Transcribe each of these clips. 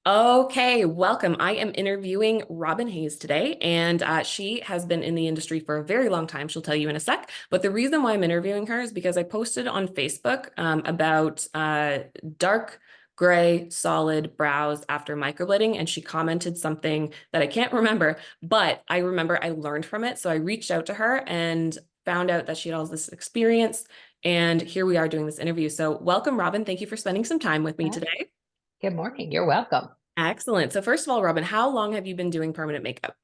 Okay, welcome. I am interviewing Robin Hayes today, and she has been in the industry for a very long time. She'll tell you in a sec. But the reason why I'm interviewing her is because I posted on Facebook about dark gray solid brows after microblading, and she commented something that I can't remember, but I remember I learned from it. So I reached out to her and found out that she had all this experience, and here we are doing this interview. So welcome, Robin. Thank you for spending some time with me Hi. today. Good morning. You're welcome. Excellent. So first of all, Robin, how long have you been doing permanent makeup?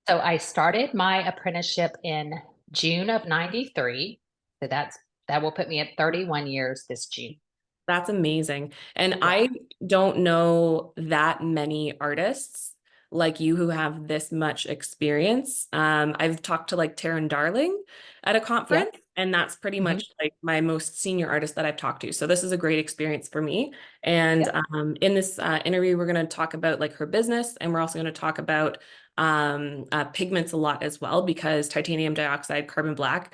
So I started my apprenticeship in June of 93. So that will put me at 31 years this June. That's amazing. And Yeah. I don't know that many artists like you who have this much experience. I've talked to like Taryn Darling at a conference, Yep. and that's pretty Hmm. much like my most senior artist that I've talked to. So this is a great experience for me. And Yep. in this interview, we're going to talk about like her business, and we're also going to talk about pigments a lot as well, because titanium dioxide, carbon black,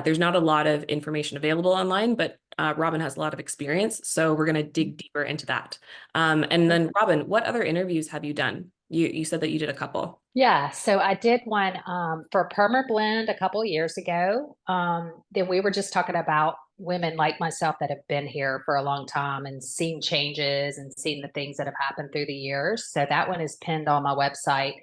there's not a lot of information available online, but Robin has a lot of experience. So we're going to dig deeper into that. And then, Robin, what other interviews have you done? You said that you did a couple. Yeah. So I did one for Perma Blend a couple of years ago. Then we were just talking about women like myself that have been here for a long time and seen changes and seen the things that have happened through the years. So that one is pinned on my website.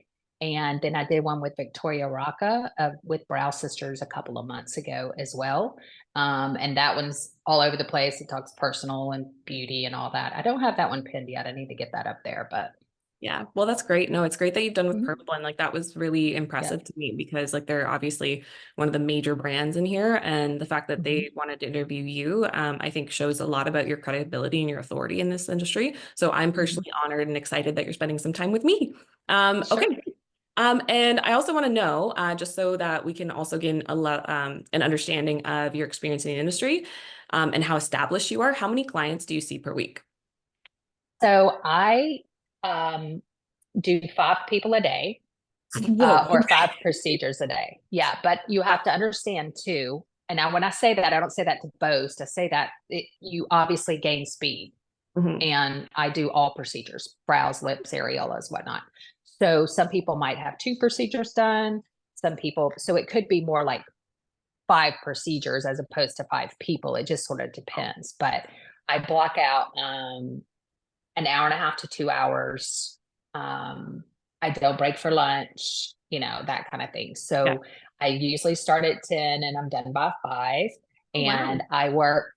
And then I did one with Victoria Rocca with Brow Sisters a couple of months ago as well. And that one's all over the place. It talks personal and beauty and all that. I don't have that one pinned yet. I need to get that up there, but Yeah, well, that's great. No, it's great that you've done with mhm. Purple, and like that was really Yeah. impressive to me because like they're obviously one of the major brands in here, and the fact that Mhm. they wanted to interview you, I think shows a lot about your credibility and your authority in this industry. So I'm Mhm. personally honored and excited that you're spending some time with me. Sure. Okay. And I also want to know, just so that we can also gain an understanding of your experience in the industry, and how established you are. How many clients do you see per week? So I um, do 5 people a day, Whoa. or 5 procedures a day. Yeah, but you have to understand too. And now, when I say that, I don't say that to boast. I say that you obviously gain speed, Mhm. and I do all procedures: brows, lips, areolas, whatnot. So some people might have 2 procedures done. Some people, so it could be more like 5 procedures as opposed to 5 people. It just sort of depends. But I block out an hour and a half to 2 hours. Um, I don't break for lunch, that kind of thing. Yeah. So I usually start at 10 and I'm done by 5. Oh, And wow. I work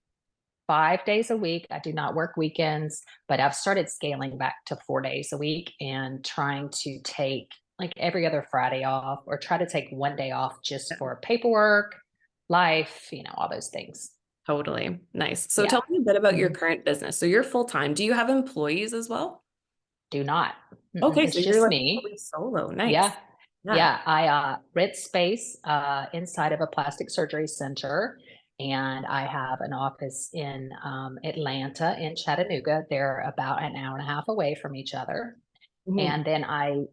5 days a week. I do not work weekends, but I've started scaling back to 4 days a week and trying to take like every other Friday off, or try to take one day off just for paperwork, life, all those things. Totally. Nice. So Yeah. tell me a bit about your Mhm. current business. So you're full time. Do you have employees as well? Do not. Okay, so It's you're just like me. totally solo. Nice. Yeah. Yeah. Yeah. I rent space inside of a plastic surgery center. And I have an office in Atlanta and Chattanooga. They're about an hour and a half away from each other. Mhm. And then I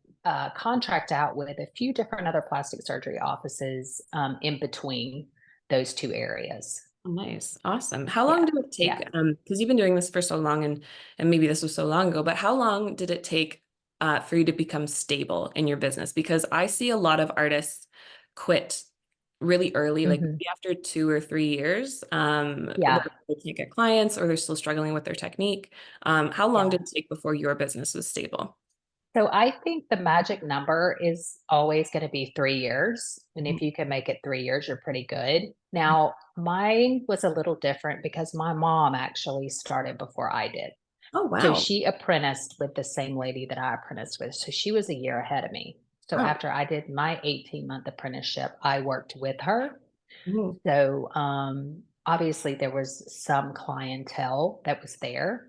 contract out with a few different other plastic surgery offices in between those two areas. Nice. Awesome. How long Yeah. did it Yeah. take? Because you've been doing this for so long, and maybe this was so long ago, but how long did it take for you to become stable in your business? Because I see a lot of artists quit really early, like Hmm. maybe after 2 or 3 years, Yeah. whether they can't get clients or they're still struggling with their technique. How long Yeah. did it take before your business was stable? So I think the magic number is always going to be 3 years. And if you can make it 3 years, you're pretty good. Now, mine was a little different because my mom actually started before I did. Oh, So wow. she apprenticed with the same lady that I apprenticed with. So she was a year ahead of me. So Wow. after I did my 18-month apprenticeship, I worked with her. Mhm. So obviously there was some clientele that was there,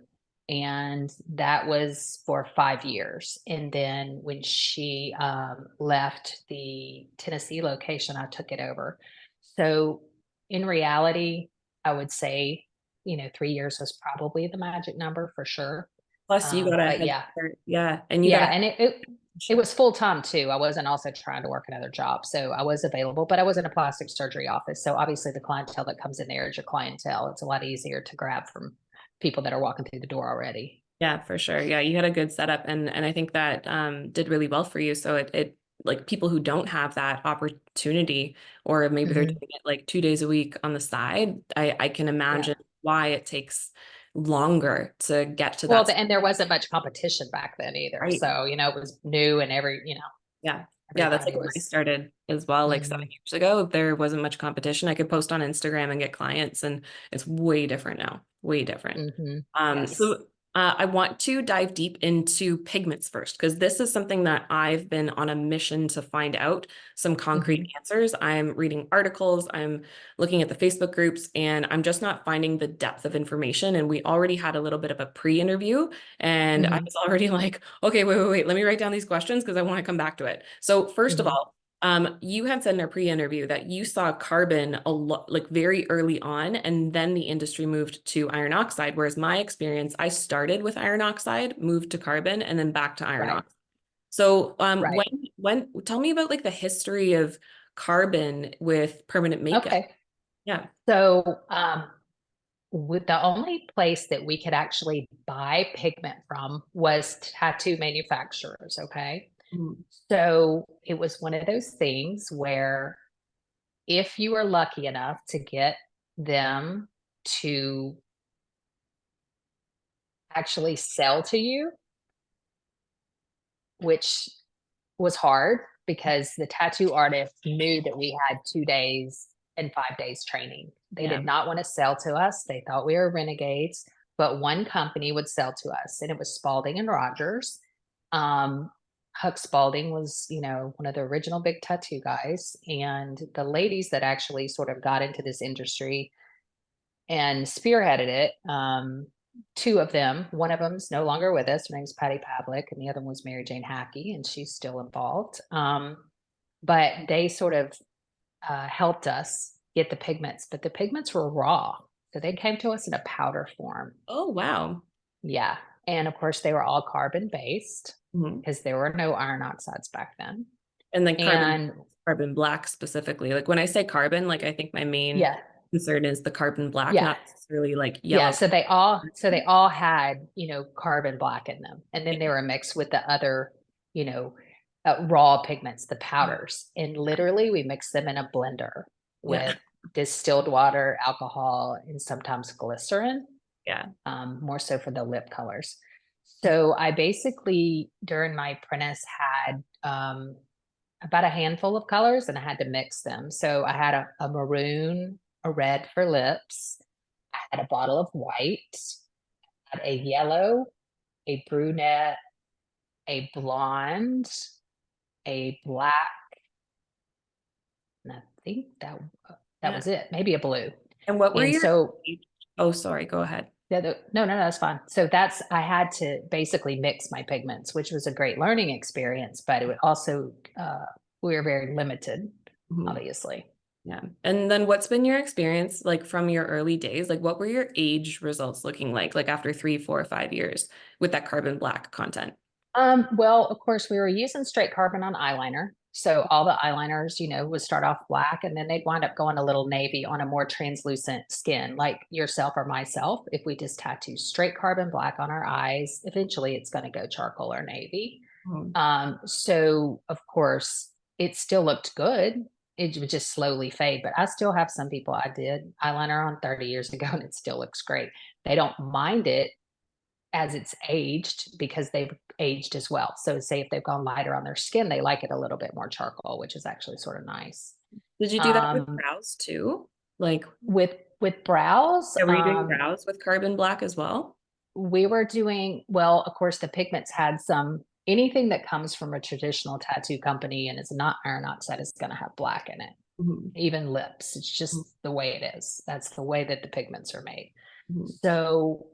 and that was for 5 years. And then when she left the Tennessee location, I took it over. So in reality, I would say 3 years was probably the magic number for sure. Plus, you got a But head yeah, start. Yeah. And you got yeah, a and it was full time too. I wasn't also trying to work another job, so I was available, but I was in a plastic surgery office. So obviously, the clientele that comes in there is your clientele. It's a lot easier to grab from people that are walking through the door already. Yeah, for sure. Yeah, you had a good setup, and I think that did really well for you. So it like people who don't have that opportunity, or maybe they're doing Hmm. it like 2 days a week on the side, I can Yeah. imagine why it takes longer to get to Well, that. and there wasn't much competition back then either. Right. So, it was new and Yeah. Yeah, that's like everybody when I was. started as well, like Hmm. 7 years ago. There wasn't much competition. I could post on Instagram and get clients, and it's way different now. Way different. Hmm. Um, Yes. so I want to dive deep into pigments first, because this is something that I've been on a mission to find out some concrete Hmm. answers. I'm reading articles, I'm looking at the Facebook groups, and I'm just not finding the depth of information. And we already had a little bit of a pre-interview, and I Hmm. was already like, okay, wait, let me write down these questions because I want to come back to it. So first of Hmm. all, you had said in our pre-interview that you saw carbon a lot, like very early on, and then the industry moved to iron oxide. Whereas my experience, I started with iron oxide, moved to carbon, and then back to iron Right. oxide. So, Right. tell me about like the history of carbon with permanent makeup. Okay. Yeah. So, with the only place that we could actually buy pigment from was tattoo manufacturers. Okay. Mhm. So it was one of those things where if you were lucky enough to get them to actually sell to you, which was hard because the tattoo artist knew that we had 2 days and 5 days training. They Yeah. did not want to sell to us. They thought we were renegades, but one company would sell to us, and it was Spalding and Rogers. Um, Huck Spalding was, one of the original big tattoo guys, and the ladies that actually sort of got into this industry and spearheaded it. Two of them, one of them's no longer with us. Her name's Patty Pavlik, and the other one was Mary Jane Hackey, and she's still involved. But they sort of helped us get the pigments, but the pigments were raw. So they came to us in a powder form. Oh, wow. Yeah. And of course, they were all carbon based Mhm. because there were no iron oxides back then. And then And carbon black specifically. Like when I say carbon, like I think my main yeah, concern is the carbon black, yeah. not necessarily like Yeah, yellow. so they all had, carbon black in them, and then they were mixed with the other, you know, raw pigments, the powders, and literally we mixed them in a blender Yeah. with distilled water, alcohol, and sometimes glycerin, Yeah. more so for the lip colors. So I basically, during my apprentice, had about a handful of colors, and I had to mix them. So I had a maroon, a red for lips. I had a bottle of white, had a yellow, a brunette, a blonde, a black, and I think that Yeah. was it. Maybe a blue. And what were And your so Oh, sorry, go ahead. no, that's fine. So I had to basically mix my pigments, which was a great learning experience, but it would also we were very limited, Mhm. obviously. Yeah. And then what's been your experience like from your early days? Like what were your age results looking like after 3, 4, 5 years with that carbon black content? Well, of course, we were using straight carbon on eyeliner. So all the eyeliners, would start off black and then they'd wind up going a little navy on a more translucent skin, like yourself or myself. If we just tattoo straight carbon black on our eyes, eventually it's going to go charcoal or navy. Mhm. So of course, it still looked good. It would just slowly fade, but I still have some people I did eyeliner on 30 years ago and it still looks great. They don't mind it as it's aged because they've aged as well. So say if they've gone lighter on their skin, they like it a little bit more charcoal, which is actually sort of nice. Did you do that with Um, brows too? Like, with brows, yeah, were you doing brows with carbon black as well? we were doing well. Of course, the pigments had some. Anything that comes from a traditional tattoo company and it's not iron oxide is going to have black in it. Mhm. Even lips, it's just the way it is. That's the way that the pigments are made. Mhm. So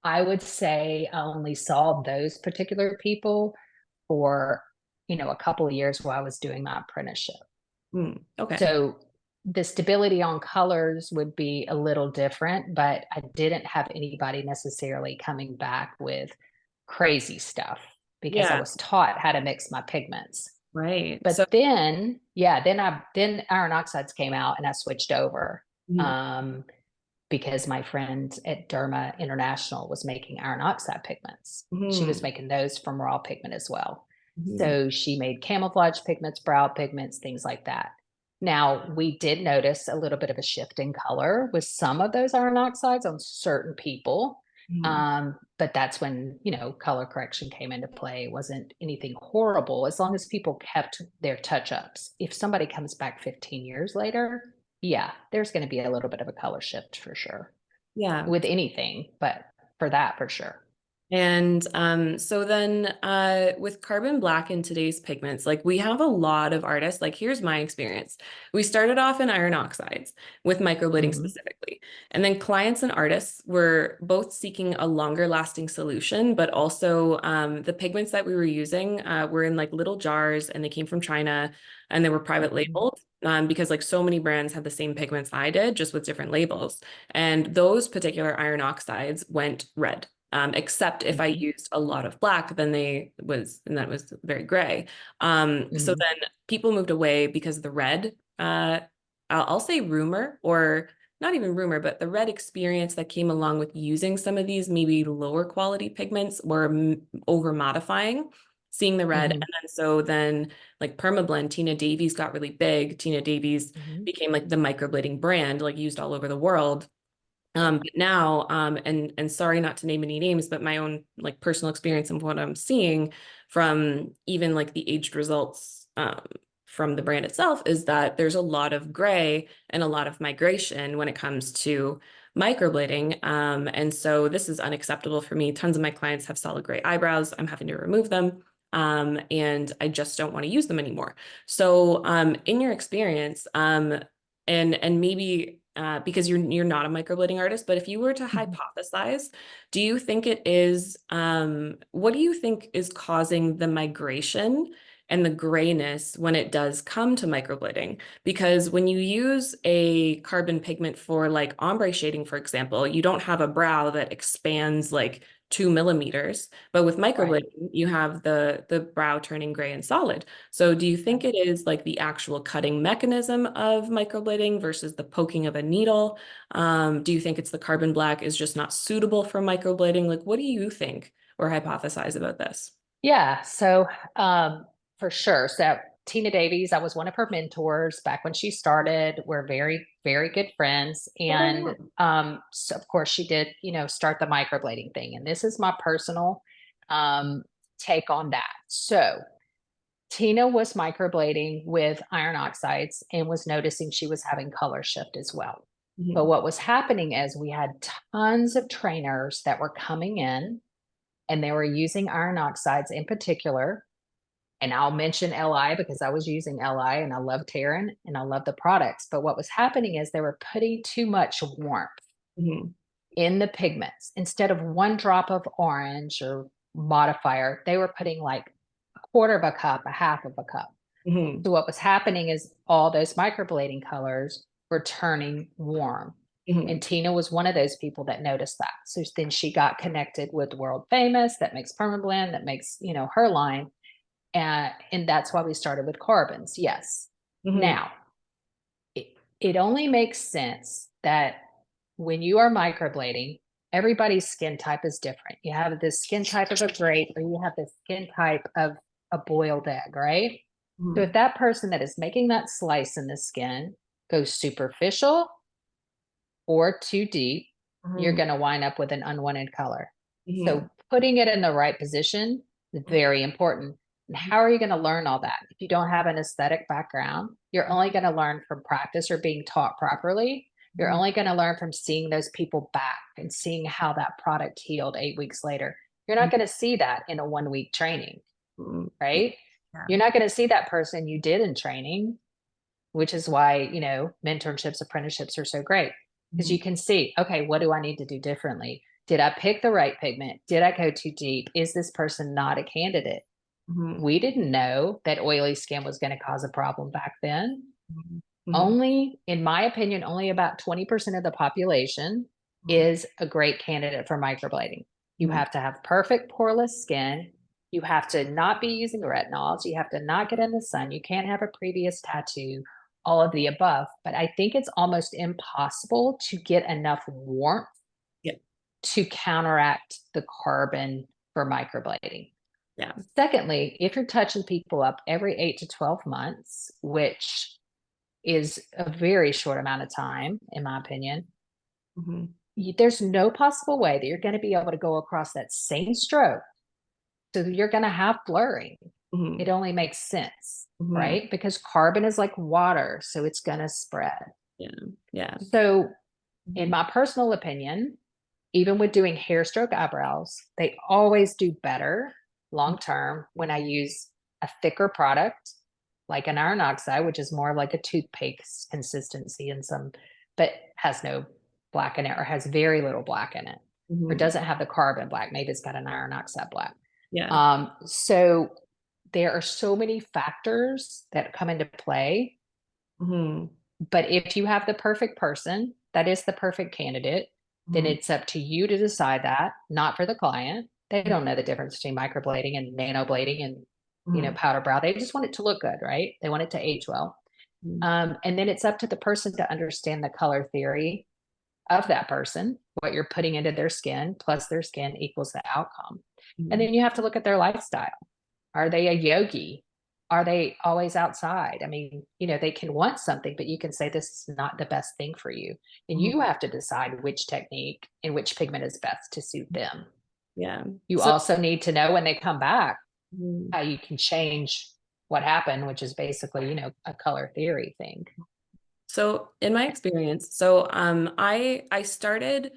I would say I only saw those particular people for, a couple of years while I was doing my apprenticeship. Okay. So the stability on colors would be a little different, but I didn't have anybody necessarily coming back with crazy stuff because I Yeah, was taught how to mix my pigments. right. So, But then, yeah, then iron oxides came out and I switched over. mhm. Um, because my friend at Derma International was making iron oxide pigments. She was Mhm. making those from raw pigment as well. Mhm. So she made camouflage pigments, brow pigments, things like that. Now, we did notice a little bit of a shift in color with some of those iron oxides on certain people. Mhm. But that's when, color correction came into play. It wasn't anything horrible as long as people kept their touch ups. If somebody comes back 15 years later, yeah, there's going to be a little bit of a color shift for sure Yeah. with anything, but for that, for sure. And so then with carbon black in today's pigments, like we have a lot of artists, like here's my experience. We started off in iron oxides with microblading Mm-hmm. specifically. And then clients and artists were both seeking a longer lasting solution, but also the pigments that we were using were in like little jars and they came from China and they were private Mm-hmm. labeled. Because like so many brands had the same pigments I did, just with different labels. And those particular iron oxides went red. Except if I Mm-hmm. used a lot of black, then and that was very gray. So Mm-hmm. then people moved away because the red, I'll say rumor or not even rumor, but the red experience that came along with using some of these maybe lower quality pigments were over modifying, seeing the red. And Mm-hmm. then like Permablend, Tina Davies got really big. Tina Davies Mm-hmm. became like the microblading brand, like used all over the world. But now, and sorry not to name any names, but my own like personal experience and what I'm seeing from even like the aged results from the brand itself is that there's a lot of gray and a lot of migration when it comes to microblading. And so this is unacceptable for me. Tons of my clients have solid gray eyebrows. I'm having to remove them. And I just don't want to use them anymore. So, in your experience, and maybe because you're not a microblading artist, but if you were to Mm-hmm. hypothesize, do you think it is what do you think is causing the migration and the grayness when it does come to microblading? Because when you use a carbon pigment for like ombre shading, for example, you don't have a brow that expands like 2 millimeters, but with Right. microblading, you have the brow turning gray and solid. So do you think it is like the actual cutting mechanism of microblading versus the poking of a needle? Do you think it's the carbon black is just not suitable for microblading? Like, what do you think or hypothesize about this? Yeah. So, for sure. So Tina Davies, I was one of her mentors back when she started. We're very, very good friends. And, Oh, so of course she did, start the microblading thing. And this is my personal, um, take on that. So Tina was microblading with iron oxides and was noticing she was having color shift as well. But mhm, what was happening is we had tons of trainers that were coming in and they were using iron oxides in particular. And I'll mention LI because I was using LI and I love Terran and I love the products. But what was happening is they were putting too much warmth mhm, in the pigments. Instead of one drop of orange or modifier, they were putting like a quarter of a cup, a half of a cup. mhm, So what was happening is all those microblading colors were turning warm. And mhm, Tina was one of those people that noticed that. So then she got connected with World Famous that makes permablend, that makes, her line. And that's why we started with carbons. Yes. mhm, Now, it only makes sense that when you are microblading, everybody's skin type is different. You have this skin type of a grape, or you have this skin type of a boiled egg, right? So if mhm, that person that is making that slice in the skin goes superficial or too deep, you're mhm, going to wind up with an unwanted color. So mhm, putting it in the right position is very important. And how are you going to learn all that? If you don't have an aesthetic background, you're only going to learn from practice or being taught properly. You're mhm, only going to learn from seeing those people back and seeing how that product healed 8 weeks later. You're not going to see that in a 1 week training, mhm. right? Yeah. You're not going to see that person you did in training, which is why, mentorships, apprenticeships are so great because Mhm, you can see, okay, what do I need to do differently? Did I pick the right pigment? Did I go too deep? Is this person not a candidate? mhm, We didn't know that oily skin was going to cause a problem back then. mhm, mhm, Only, in my opinion, only about 20% of the population mhm, is a great candidate for microblading. You mhm, have to have perfect poreless skin. You have to not be using retinols. You have to not get in the sun. You can't have a previous tattoo. all of the above, but I think it's almost impossible to get enough warmth Yeah. to counteract the carbon for microblading. Yeah. Secondly, if you're touching people up every 8 to 12 months, which is a very short amount of time, in my opinion, Hmm. there's no possible way that you're going to be able to go across that same stroke. So you're going to have blurring. It Hmm. only makes sense, Hmm. right? Because carbon is like water, so it's going to spread. Yeah. Yeah. So, in Mhm. my personal opinion, even with doing hair stroke eyebrows, they always do better long term when I use a thicker product like an iron oxide, which is more like a toothpaste consistency and some, but has no black in it or has very little black in it or Mhm. doesn't have the carbon black. Maybe it's got an iron oxide black. Yeah. So there are so many factors that come into play, Mhm. but if you have the perfect person, that is the perfect candidate, then Mhm. it's up to you to decide that, not for the client. They Mhm. don't know the difference between microblading and nanoblading and Mhm. powder brow. They just want it to look good, right? They want it to age well. And then it's up to the person to understand the color theory of that person, what you're putting into their skin plus their skin equals the outcome. And Mhm. then you have to look at their lifestyle. Are they a yogi? Are they always outside? I mean, they can want something, but you can say this is not the best thing for you. And Mhm. you have to decide which technique and which pigment is best to suit them. Yeah. You So, also need to know when they come back mhm. how you can change what happened, which is basically, a color theory thing. So in my experience, I started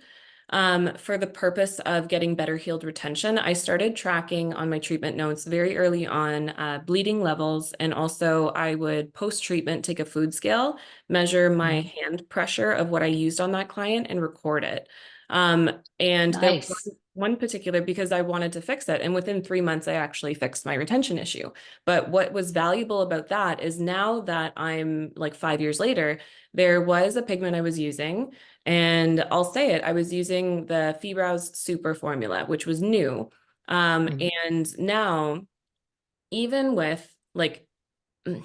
for the purpose of getting better healed retention. I started tracking on my treatment notes very early on bleeding levels, and also I would post-treatment take a food scale, measure my Mhm. hand pressure of what I used on that client, and record it. Um, and there was Nice. one particular because I wanted to fix it, and within 3 months I actually fixed my retention issue. But what was valuable about that is now that I'm like 5 years later, there was a pigment I was using, and I'll say it, I was using the Febrow's Super formula, which was new. Mhm. And now, even with like, mm,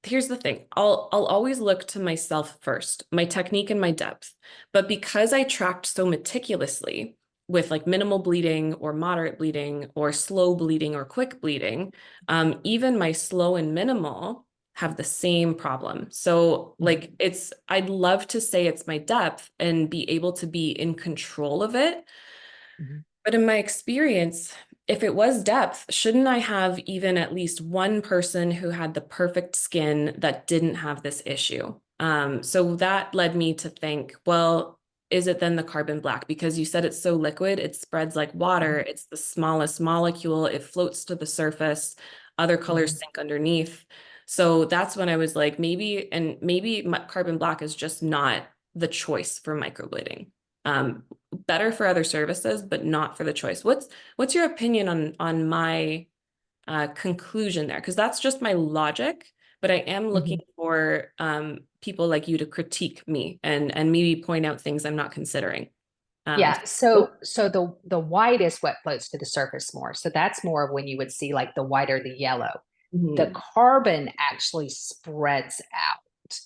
here's the thing, I'll always look to myself first, my technique and my depth. But because I tracked so meticulously with like minimal bleeding or moderate bleeding or slow bleeding or quick bleeding, even my slow and minimal have the same problem. So Mhm. like I'd love to say it's my depth and be able to be in control of it. Mhm. But in my experience, if it was depth, shouldn't I have even at least one person who had the perfect skin that didn't have this issue? So that led me to think, well, is it then the carbon black? Because you said it's so liquid, it spreads like water, Mhm. it's the smallest molecule, it floats to the surface, other colors Mhm. sink underneath. So that's when I was like, maybe carbon black is just not the choice for microblading. Better for other services, but not for the choice. What's your opinion on my conclusion there? Because that's just my logic, but I am looking Mhm. for people like you to critique me and maybe point out things I'm not considering. Yeah, Oh, so the white is what floats to the surface more. So that's more of when you would see like the white or the yellow. The mhm, carbon actually spreads out.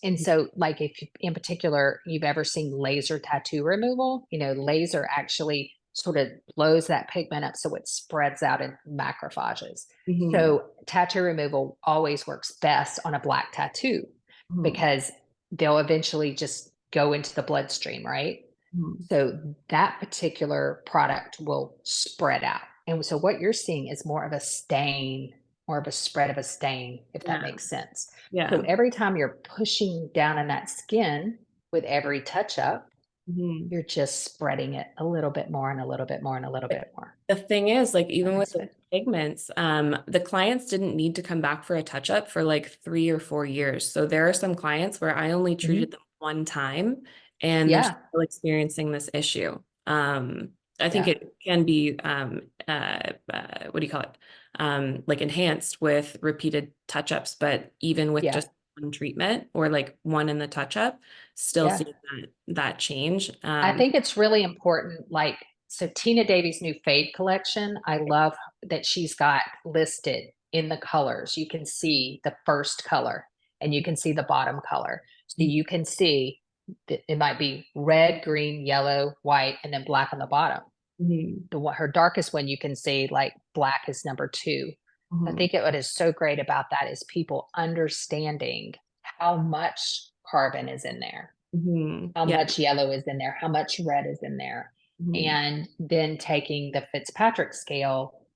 And so, like, if in particular you've ever seen laser tattoo removal, laser actually sort of blows that pigment up so it spreads out in macrophages. mhm, So, tattoo removal always works best on a black tattoo mhm, because they'll eventually just go into the bloodstream, right? mhm. So that particular product will spread out. And so what you're seeing is more of a stain, more of a spread of a stain, if that Yeah, makes sense. So yeah. every time you're pushing down in that skin with every touch up, Mhm. you're just spreading it a little bit more and a little bit more and a little bit more. The thing is, like, That even with makes the sense. pigments, the clients didn't need to come back for a touch up for like 3 or 4 years. So there are some clients where I only treated Mhm. them one time and they're Yeah. still experiencing this issue. I think Yeah. it can be, what do you call it? Like enhanced with repeated touch ups, but even with Yeah. just one treatment or like one in the touch up, still Yeah. seeing that change. I think it's really important. Like, so Tina Davies' new Fade collection, I love that she's got listed in the colors. You can see the first color. and you can see the bottom color. So you can see that it might be red, green, yellow, white, and then black on the bottom. Her darkest one, you can see like black is number 2. I think what is so great about that is people understanding how much carbon is in there, how much yellow is in there, how much red is in there. And then taking the Fitzpatrick scale,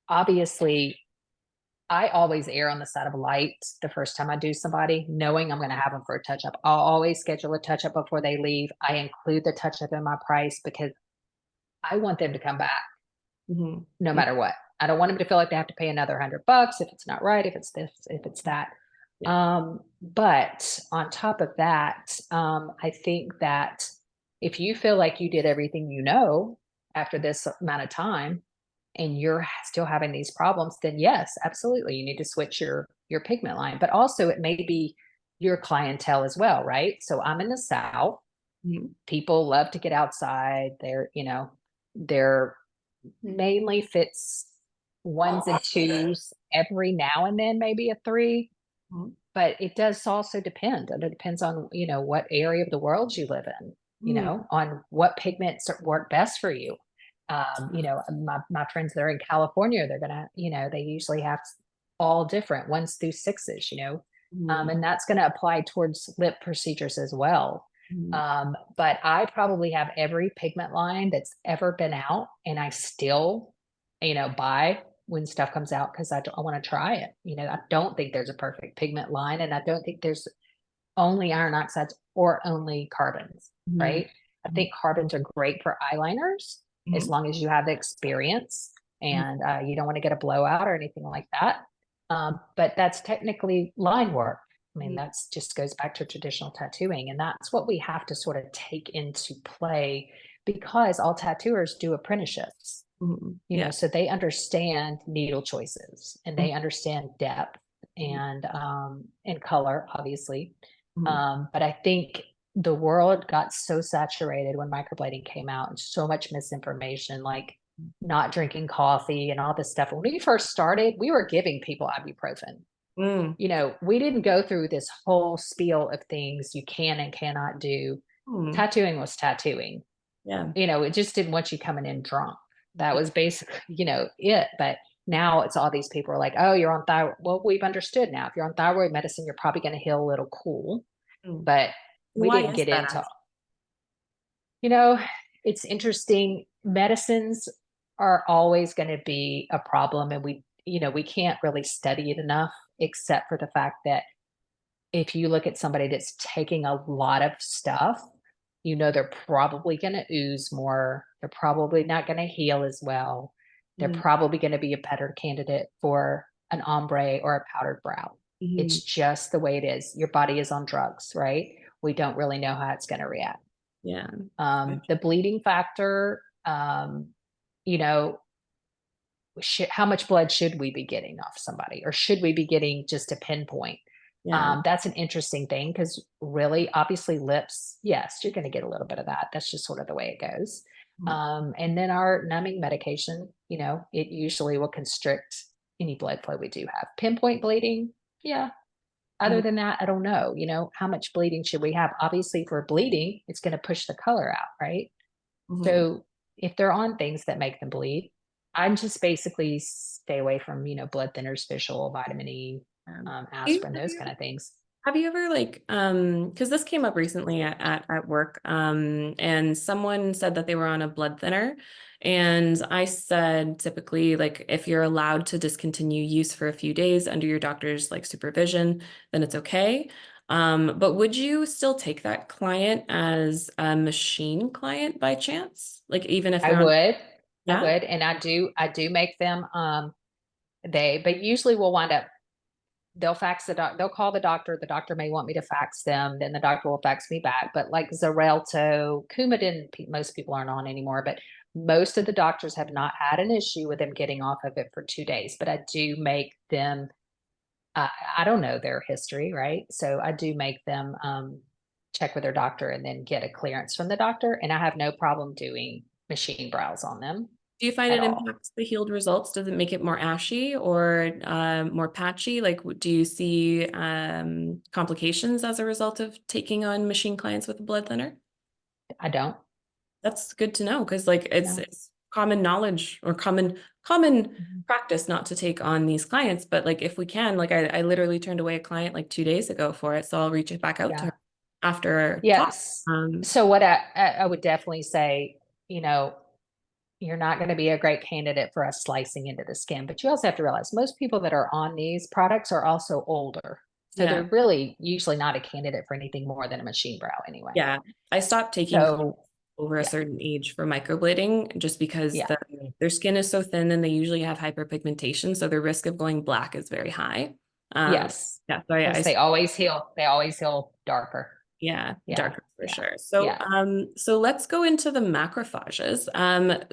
obviously I always err on the side of light the first time I do somebody, knowing I'm going to have them for a touch up. I'll always schedule a touch up before they leave. I include the touch up in my price because I want them to come back no matter what. I don't want them to feel like they have to pay another $100 if it's not right, if it's this, if it's that. But on top of that, I think that if you feel like you did everything after this amount of time and you're still having these problems, then yes, absolutely, you need to switch your pigment line. But also it may be your clientele as well, right? So I'm in the South. People love to get outside. They're mainly fits 1s and 2s, every now and then maybe a 3. But it does also depend. It depends on, what area of the world you live in, on what pigments work best for you. My friends that are in California, they're gonna, they usually have all different 1s through 6s, and that's going to apply towards lip procedures as well. But I probably have every pigment line that's ever been out, and I still, buy when stuff comes out because I want to try it. I don't think there's a perfect pigment line, and I don't think there's only iron oxides or only carbons, right? I think carbons are great for eyeliners as long as you have the experience and you don't want to get a blowout or anything like that. But that's technically line work. I mean, that's just goes back to traditional tattooing. And that's what we have to sort of take into play because all tattooers do apprenticeships, so they understand needle choices and they understand depth and color, obviously. But I think the world got so saturated when microblading came out and so much misinformation, like not drinking coffee and all this stuff. When we first started, we were giving people ibuprofen. We didn't go through this whole spiel of things you can and cannot do. Tattooing was tattooing. It just didn't want you coming in drunk. That was basically, it. But now it's all these people are like, oh, you're on thyroid. Well, we've understood now. If you're on thyroid medicine, you're probably going to heal a little cool. But we didn't get into, it's interesting. Medicines are always going to be a problem. And we can't really study it enough, except for the fact that if you look at somebody that's taking a lot of stuff, they're probably going to ooze more. They're probably not going to heal as well. They're probably going to be a better candidate for an ombre or a powdered brow. It's just the way it is. Your body is on drugs, right? We don't really know how it's going to react. The bleeding factor, how much blood should we be getting off somebody, or should we be getting just a pinpoint? That's an interesting thing because really, obviously, lips, yes, you're going to get a little bit of that. That's just sort of the way it goes. And then our numbing medication, it usually will constrict any blood flow we do have. Pinpoint bleeding, other than that, I don't know. How much bleeding should we have? Obviously, if we're bleeding, it's going to push the color out, right? So if they're on things that make them bleed, I'm just basically stay away from, blood thinners, fish oil, vitamin E, aspirin, those kind of things. Have you ever because this came up recently at work, and someone said that they were on a blood thinner, and I said typically if you're allowed to discontinue use for a few days under your doctor's supervision, then it's okay. But would you still take that client as a machine client by chance? Even if I would, yeah? and I do make them, but usually we'll wind up, they'll fax they'll call the doctor may want me to fax them, then the doctor will fax me back. But like Xarelto, Coumadin, most people aren't on anymore, but most of the doctors have not had an issue with them getting off of it for 2 days. But I do make them, I don't know their history, right? So I do make them check with their doctor and then get a clearance from the doctor. And I have no problem doing machine brows on them. Do you find at it all. impacts the healed results? Does it make it more ashy or more patchy? Like, do you see complications as a result of taking on machine clients with a blood thinner? I don't. That's good to know because like No. it's common knowledge or common Mhm. practice not to take on these clients. But like if we can, like I literally turned away a client like 2 days ago for it. So I'll reach it back out to Yeah. her after our talk. Yes. So what I would definitely say, you know, you're not going to be a great candidate for us slicing into the skin, but you also have to realize most people that are on these products are also older. So Yeah. they're really usually not a candidate for anything more than a machine brow anyway. Yeah. I stopped taking clients So over a yeah, certain age for microblading just because yeah, their skin is so thin and they usually have hyperpigmentation. So their risk of going black is very high. Um, yes. yeah, so Because they always heal darker. yeah, Yeah, darker for yeah, sure. So, yeah. so let's go into the macrophages.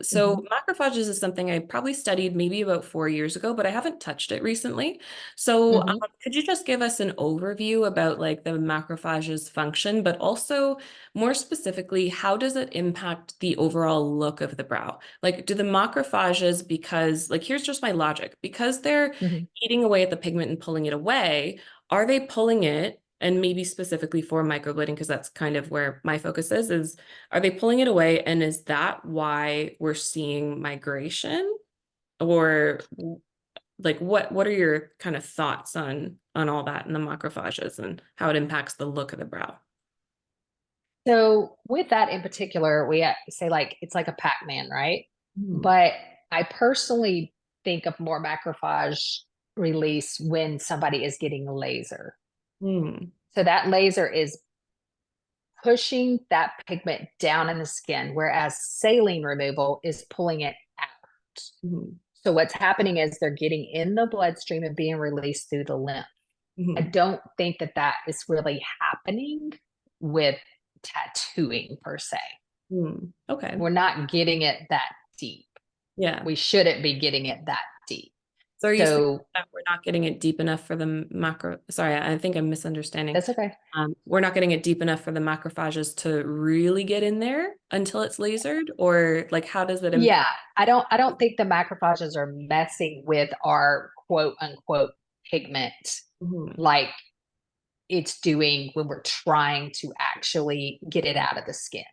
So Hmm. macrophages is something I probably studied maybe about 4 years ago, but I haven't touched it recently. So, Hmm. could you just give us an overview about like the macrophages function, but also more specifically, how does it impact the overall look of the brow? Like, do the macrophages, because like, here's just my logic, because they're Hmm. eating away at the pigment and pulling it away, are they pulling it? And maybe specifically for microblading, because that's kind of where my focus is are they pulling it away? And is that why we're seeing migration? Or like what are your kind of thoughts on all that in the macrophages and how it impacts the look of the brow? So with that in particular, we say like it's like a Pac-Man, right? Mm, But I personally think of more macrophage release when somebody is getting laser. mm, So that laser is pushing that pigment down in the skin, whereas saline removal is pulling it out. mm, So what's happening is they're getting in the bloodstream and being released through the lymph. I mm, don't think that that is really happening with tattooing per se. Okay. We're not getting it that deep. Yeah. We shouldn't be getting it that deep. So are you saying So that we're not getting it deep enough for the macro? Sorry, I think I'm misunderstanding. that's okay. We're not getting it deep enough for the macrophages to really get in there until it's lasered, or like how does it impact? Yeah, I don't think the macrophages are messing with our quote unquote pigment Mhm. like it's doing when we're trying to actually get it out of the skin,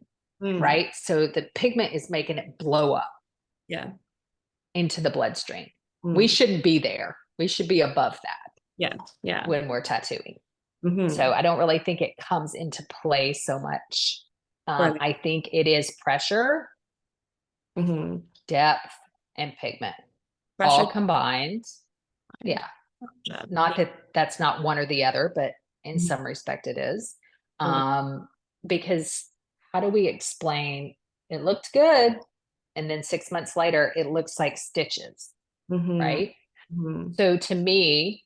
Mm, right? So the pigment is making it blow up yeah. into the bloodstream. We Mm, shouldn't be there. We should be above that yeah. Yeah. when we're tattooing. So Hmm. I don't really think it comes into play so much. For the I think it is pressure, hmm depth, and pigment pressure all combined. and Yeah. job. Not Yeah. that that's not one or the other, but in Mhm. some respect it is. Okay. Um, because how do we explain it looked good and then 6 months later it looks like stitches, Hmm. right? Hmm. So to me,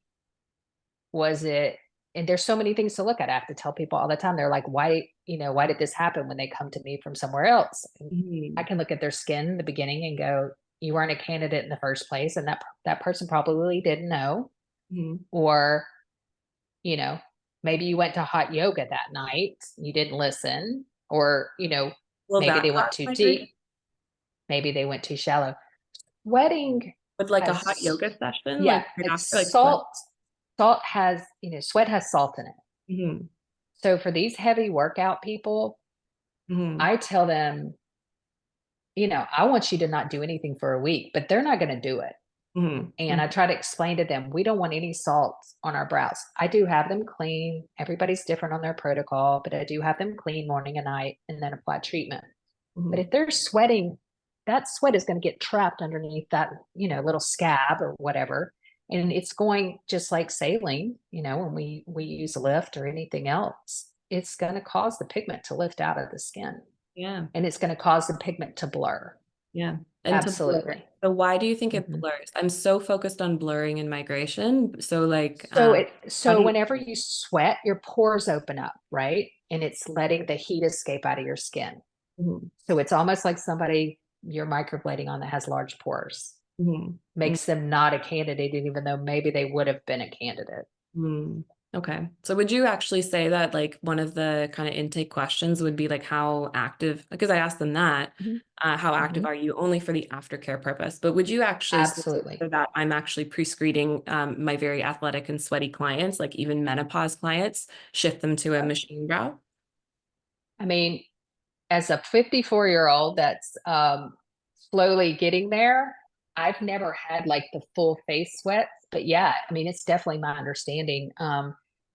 was it, and there's so many things to look at. I have to tell people all the time. They're like, why did this happen when they come to me from somewhere else? And I Hmm. can look at their skin in the beginning and go, you weren't a candidate in the first place. And that person probably didn't know. Hmm. Or, you know, maybe you went to hot yoga that night, you didn't listen, or, Will maybe that they went cause too migration? deep, maybe they went too shallow. Sweating With like a hot has, yoga session, yeah, like right it's after, like sweat? salt has, sweat has salt in it. Hmm. So for these heavy workout people, Hmm. I tell them, I want you to not do anything for a week, but they're not going to do it. Hmm. And I try to explain to them, we don't want any salt on our brows. I do have them clean. Everybody's different on their protocol, but I do have them clean morning and night and then apply treatment. But Hmm. if they're sweating, that sweat is going to get trapped underneath that, little scab or whatever. And it's going just like saline, when we use lift or anything else, it's going to cause the pigment to lift out of the skin Yeah. and it's going to cause the pigment to blur. Yeah. And to blur. Absolutely. So why do you think it Mhm. blurs? I'm so focused on blurring and migration. So like, how So do you? whenever you sweat, your pores open up, right? And it's letting the heat escape out of your skin. Mhm. So it's almost like somebody you're microblading on that has large pores. Mhm. Makes them not a candidate, even though maybe they would have been a candidate. Mhm. Okay. So would you actually say that like one of the kind of intake questions would be like how active, because I asked them that, Mhm. how active Mhm. are you only for the aftercare purpose? But would you actually say Absolutely. that I'm actually pre-screening my very athletic and sweaty clients, like even menopause clients, shift them to a machine brow? I mean, as a 54-year-old that's slowly getting there, I've never had like the full face sweats, but yeah, I mean, it's definitely my understanding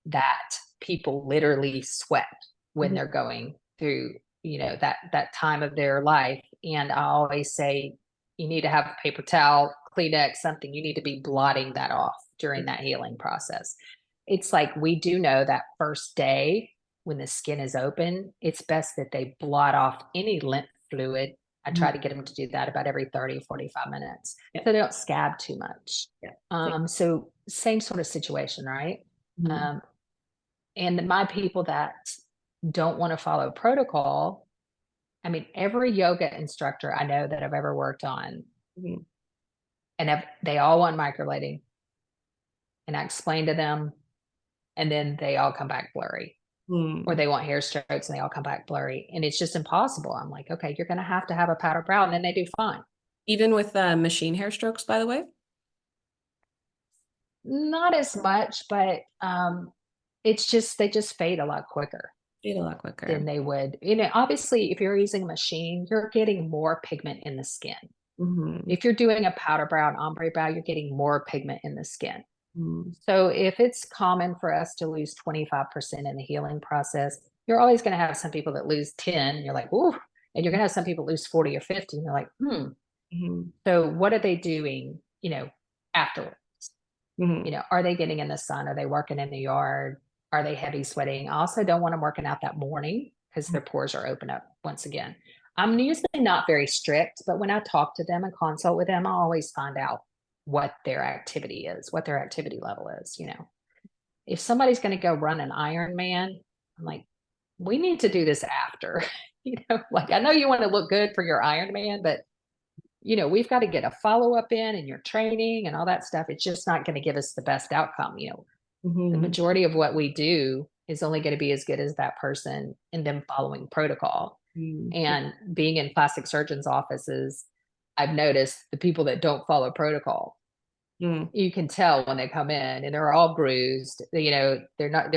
that people literally sweat when Mhm. they're going through, that time of their life. And I always say, you need to have a paper towel, Kleenex, something. You need to be blotting that off during that healing process. It's like we do know that first day when the skin is open, it's best that they blot off any lymph fluid. I try Mhm. to get them to do that about every 30, 45 minutes Yeah. so they don't scab too much. Yeah. So same sort of situation, right? Mhm. Um, and my people that don't want to follow protocol, I mean, every yoga instructor I know that I've ever worked on, Mhm. and they all want microblading, and I explain to them, and then they all come back blurry. Or Mhm. they want hair strokes and they all come back blurry, and it's just impossible. I'm like, okay, you're going to have a powder brow, and then they do fine. Even with machine hair strokes, by the way? Not as much, but it's just they just fade a lot quicker Fade a lot than quicker. they would. Obviously, if you're using a machine, you're getting more pigment in the skin. Hmm. If you're doing a powder brow and ombre brow, you're getting more pigment in the skin. Hmm. So if it's common for us to lose 25% in the healing process, you're always going to have some people that lose 10. You're like, ooh, and you're going to have some people lose 40 or 50. And you're like, hmm. Hmm. So what are they doing, afterwards? Hmm. Are they getting in the sun? Are they working in the yard? Are they heavy sweating? I also don't want them working out that morning because their pores are open up once again. I'm usually not very strict, but when I talk to them and consult with them, I always find out what their activity is, what their activity level is. If somebody's going to go run an Ironman, I'm like, we need to do this after. Like I know you want to look good for your Ironman, but we've got to get a follow up in and your training and all that stuff. It's just not going to give us the best outcome. The Hmm. majority of what we do is only going to be as good as that person and them following protocol. Hmm. And being in plastic surgeons' offices, I've noticed the people that don't follow protocol, Hmm. you can tell when they come in and they're all bruised, they're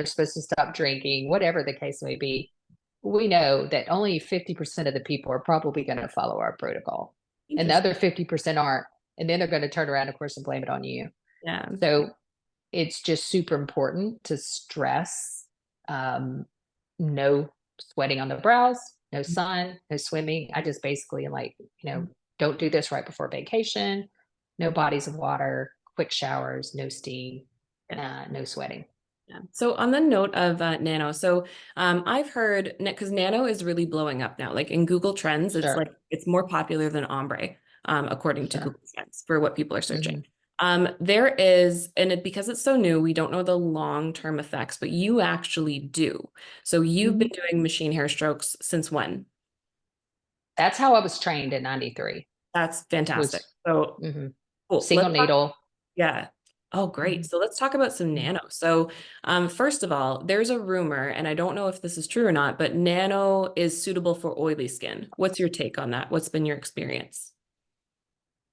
supposed to stop drinking, whatever the case may be. We know that only 50% of the people are probably going to follow our protocol and the Interesting. other 50% aren't. And then they're going to turn around, of course, and blame it on you. Yeah. So it's just super important to stress um, no sweating on the brows, no sun, no swimming. I just basically like, don't do this right before vacation, no bodies of water, quick showers, no steam, Yeah. no sweating. Yeah. So on the note of nano, so I've heard because nano is really blowing up now. Like in Google Trends, it's Sure, like it's more popular than ombre, according to sure. Google Trends for what people are searching. Hmm. There is, and because it's so new, we don't know the long-term effects, but you actually do. So you've Hmm. been doing machine hair strokes since when? That's how I was trained in 93 That's fantastic. was So mhm. cool. Single Let's talk. needle. Yeah. Oh, great. Mhm. So let's talk about some nano. So, first of all, there's a rumor, and I don't know if this is true or not, but nano is suitable for oily skin. What's your take on that? What's been your experience?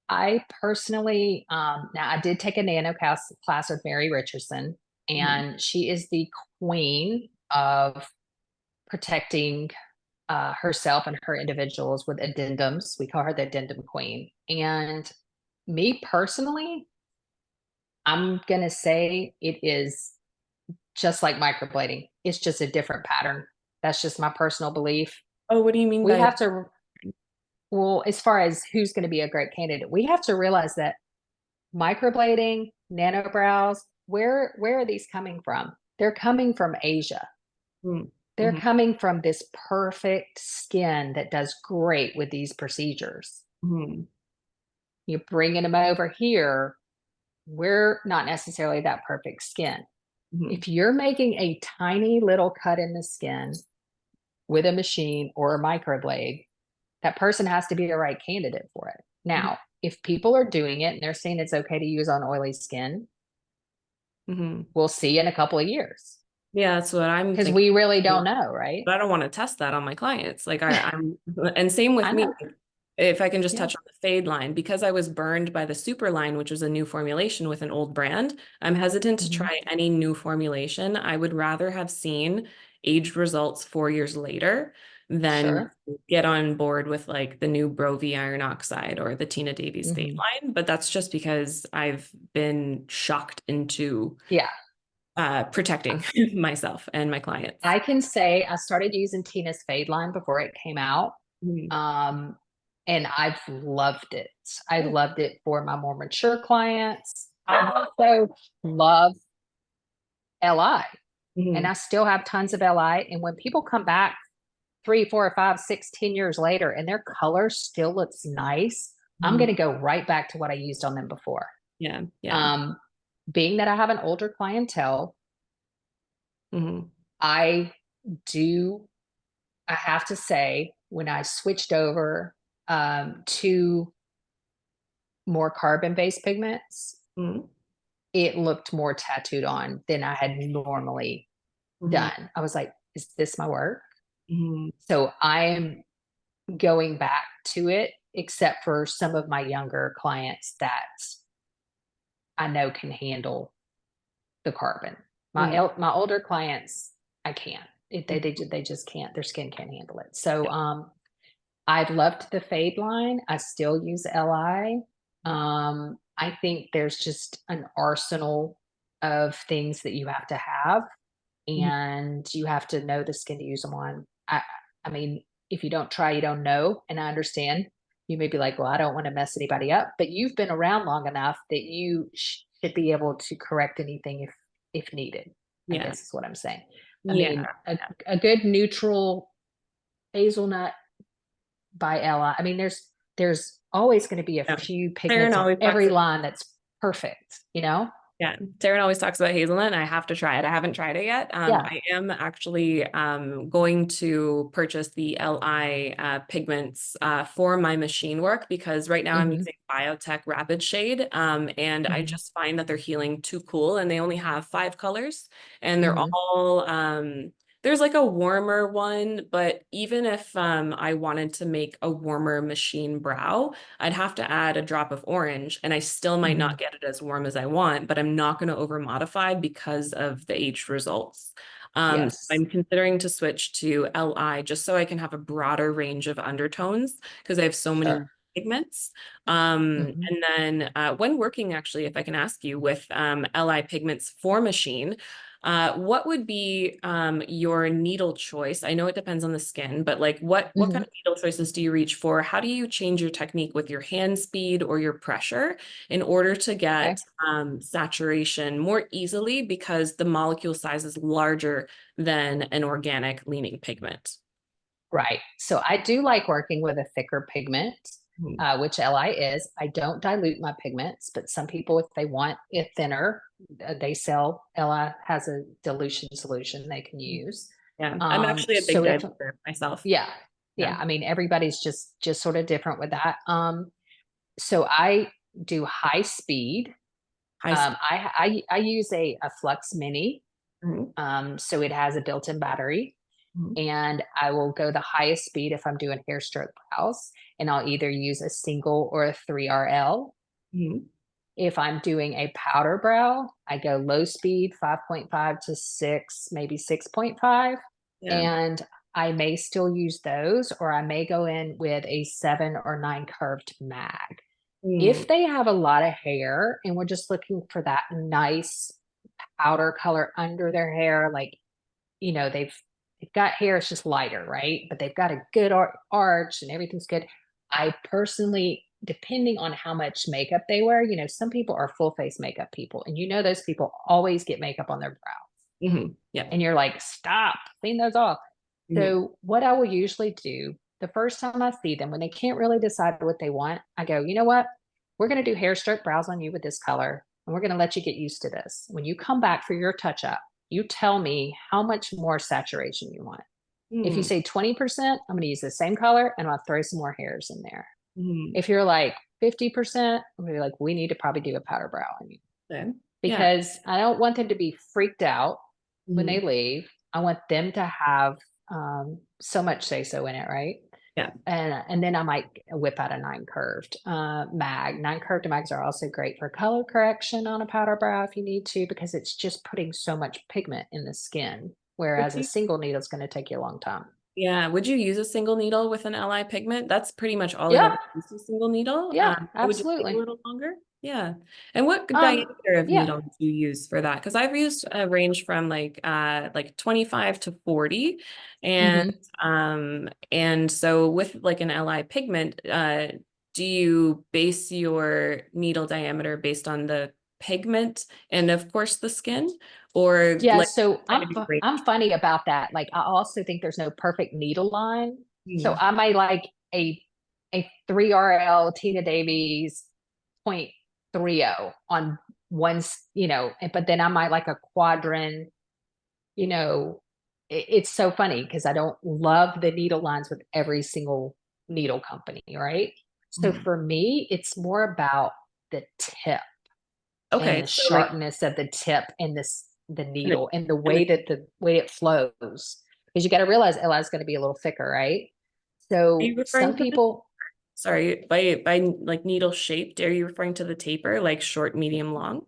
I personally, now I did take a nano class with Mary Richardson, Mhm. and she is the queen of protecting herself and her individuals with addendums. We call her the addendum queen. And me personally, I'm going to say it is just like microblading. It's just a different pattern. That's just my personal belief. Oh, what do you mean We by? have to, well, as far as who's going to be a great candidate, we have to realize that microblading, nanobrows, where are these coming from? They're coming from Asia. They're Mm-hmm. coming from this perfect skin that does great with these procedures. Hmm. You're bringing them over here. We're not necessarily that perfect skin. Hmm. If you're making a tiny little cut in the skin with a machine or a microblade, that person has to be the right candidate for it. Hmm. Now, if people are doing it and they're saying it's okay to use on oily skin, Mhm. We'll see in a couple of years Yeah, that's what I'm because thinking. we really don't know, right? But I don't want to test that on my clients. Like and same with I me. know. If I can just Yeah. touch on the fade line, because I was burned by the super line, which was a new formulation with an old brand, I'm hesitant to Mhm. try any new formulation. I would rather have seen aged results 4 years later than Sure. get on board with like the new Brovie iron oxide or the Tina Davies fade Hmm. line. But that's just because I've been shocked into Yeah. protecting myself and my clients. I can say I started using Tina's Fade line before it came out. Mhm. Um, and I've loved it. I Good. loved it for my more mature clients. I also love LI, and I Mhm. still have tons of LI. And when people come back 3, 4, 5, 6, 10 years later and their color still looks nice, I'm Mhm. going to go right back to what I used on them before. Yeah, yeah. Um, being that I have an older clientele, Mhm. I do, I have to say, when I switched over to more carbon based pigments, Mhm. it looked more tattooed on than I had normally Mhm. done. I was like, is this my work? Mhm. So I am going back to it, except for some of my younger clients that I know can handle the carbon. Mhm. My older clients, I can't. Mhm. They just can't. Their skin can't handle it. So I've loved the fade line. I still use Li. I think there's just an arsenal of things that you have to have, Mhm. and you have to know the skin to use them on. I mean, if you don't try, you don't know. And I understand you may be like, well, I don't want to mess anybody up, but you've been around long enough that you should be able to correct anything if needed. I Yeah. guess is what I'm saying. I Yeah. mean, a good neutral hazelnut by Ella. I mean, there's always going to be a Yeah. few Taryn pigments on always talks every line that's perfect, you know? Yeah, Darren always talks about hazelnut, and I have to try it. I haven't tried it yet. Yeah. I am actually going to purchase the LI pigments for my machine work because right now I'm Hmm. using Biotech Rapid Shade, and I Hmm. just find that they're healing too cool, and they only have 5 colors, and they're Hmm. all there's like a warmer one, but even if I wanted to make a warmer machine brow, I'd have to add a drop of orange and I still might Hmm. not get it as warm as I want, but I'm not going to over modify because of the aged results. Yes. I'm considering to switch to LI just so I can have a broader range of undertones because I have so many Sure. pigments. Hmm. And then when working, actually, if I can ask you with LI pigments for machine, what would be your needle choice? I know it depends on the skin, but like what kind Hmm. of needle choices do you reach for? How do you change your technique with your hand speed or your pressure in order to Okay. get saturation more easily because the molecule size is larger than an organic leaning pigment? Right. So I do like working with a thicker pigment, Mhm. which Li is. I don't dilute my pigments, but some people, if they want it thinner, they sell. Li has a dilution solution they can use. Yeah, I'm actually a big So if diluter myself. yeah, Yeah. yeah. I mean, everybody's just sort of different with that. So I do high speed. High speed. I use a Flux Mini. Mhm. So it has a built-in battery, Mhm. and I will go the highest speed if I'm doing hair stroke brows, and I'll either use a single or a 3RL. Mhm. If I'm doing a powder brow, I go low speed, 5.5 to 6, maybe 6.5. Yeah. And I may still use those, or I may go in with a 7 or 9 curved mag. Mm. If they have a lot of hair and we're just looking for that nice outer color under their hair, like, they've got hair, it's just lighter, right? But they've got a good arch and everything's good. I personally, depending on how much makeup they wear, some people are full face makeup people, and those people always get makeup on their brows. Mhm. Yeah. And you're like, stop, clean those off. Mhm. So, what I will usually do the first time I see them, when they can't really decide what they want, I go, you know what? We're going to do hair stroke brows on you with this color, and we're going to let you get used to this. When you come back for your touch up, you tell me how much more saturation you want. If you Mhm. say 20%, I'm going to use the same color and I'll throw some more hairs in there. Mhm. If you're like 50%, I'm going to be like, we need to probably do a powder brow on you. Okay. Yeah. because I don't want them to be freaked out when they Mhm. leave. I want them to have so much say so in it, right? Yeah. And then I might whip out a 9 curved mag. 9 curved mags are also great for color correction on a powder brow if you need to, because it's just putting so much pigment in the skin. Would Whereas a you, single needle is going to take you a long time. yeah. Would you use a single needle with an LI pigment? That's pretty much all I've Yeah, ever used a single needle. yeah, Or would you take a absolutely. little longer? Yeah. And what diameter of Yeah. needle do you use for that? Because I've used a range from like 25 to 40. And Hmm. and so with like an LI pigment, do you base your needle diameter based on the pigment and of course the skin, or Yeah, like so trying to be great? I'm funny about that. Like I also think there's no perfect needle line. So Hmm. I might like a 3RL Tina Davies 0.30 on one, but then I might like a quadrant, you know, it's so funny because I don't love the needle lines with every single needle company, right? So Mhm. for me, it's more about the tip and Okay, the so like, sharpness of the tip and the and needle and the and way that the way it flows. Because you got to realize LI is going to be a little thicker, right? are So you referring some to the, people, sorry, by like needle shaped, are you referring to the taper, like short, medium, long?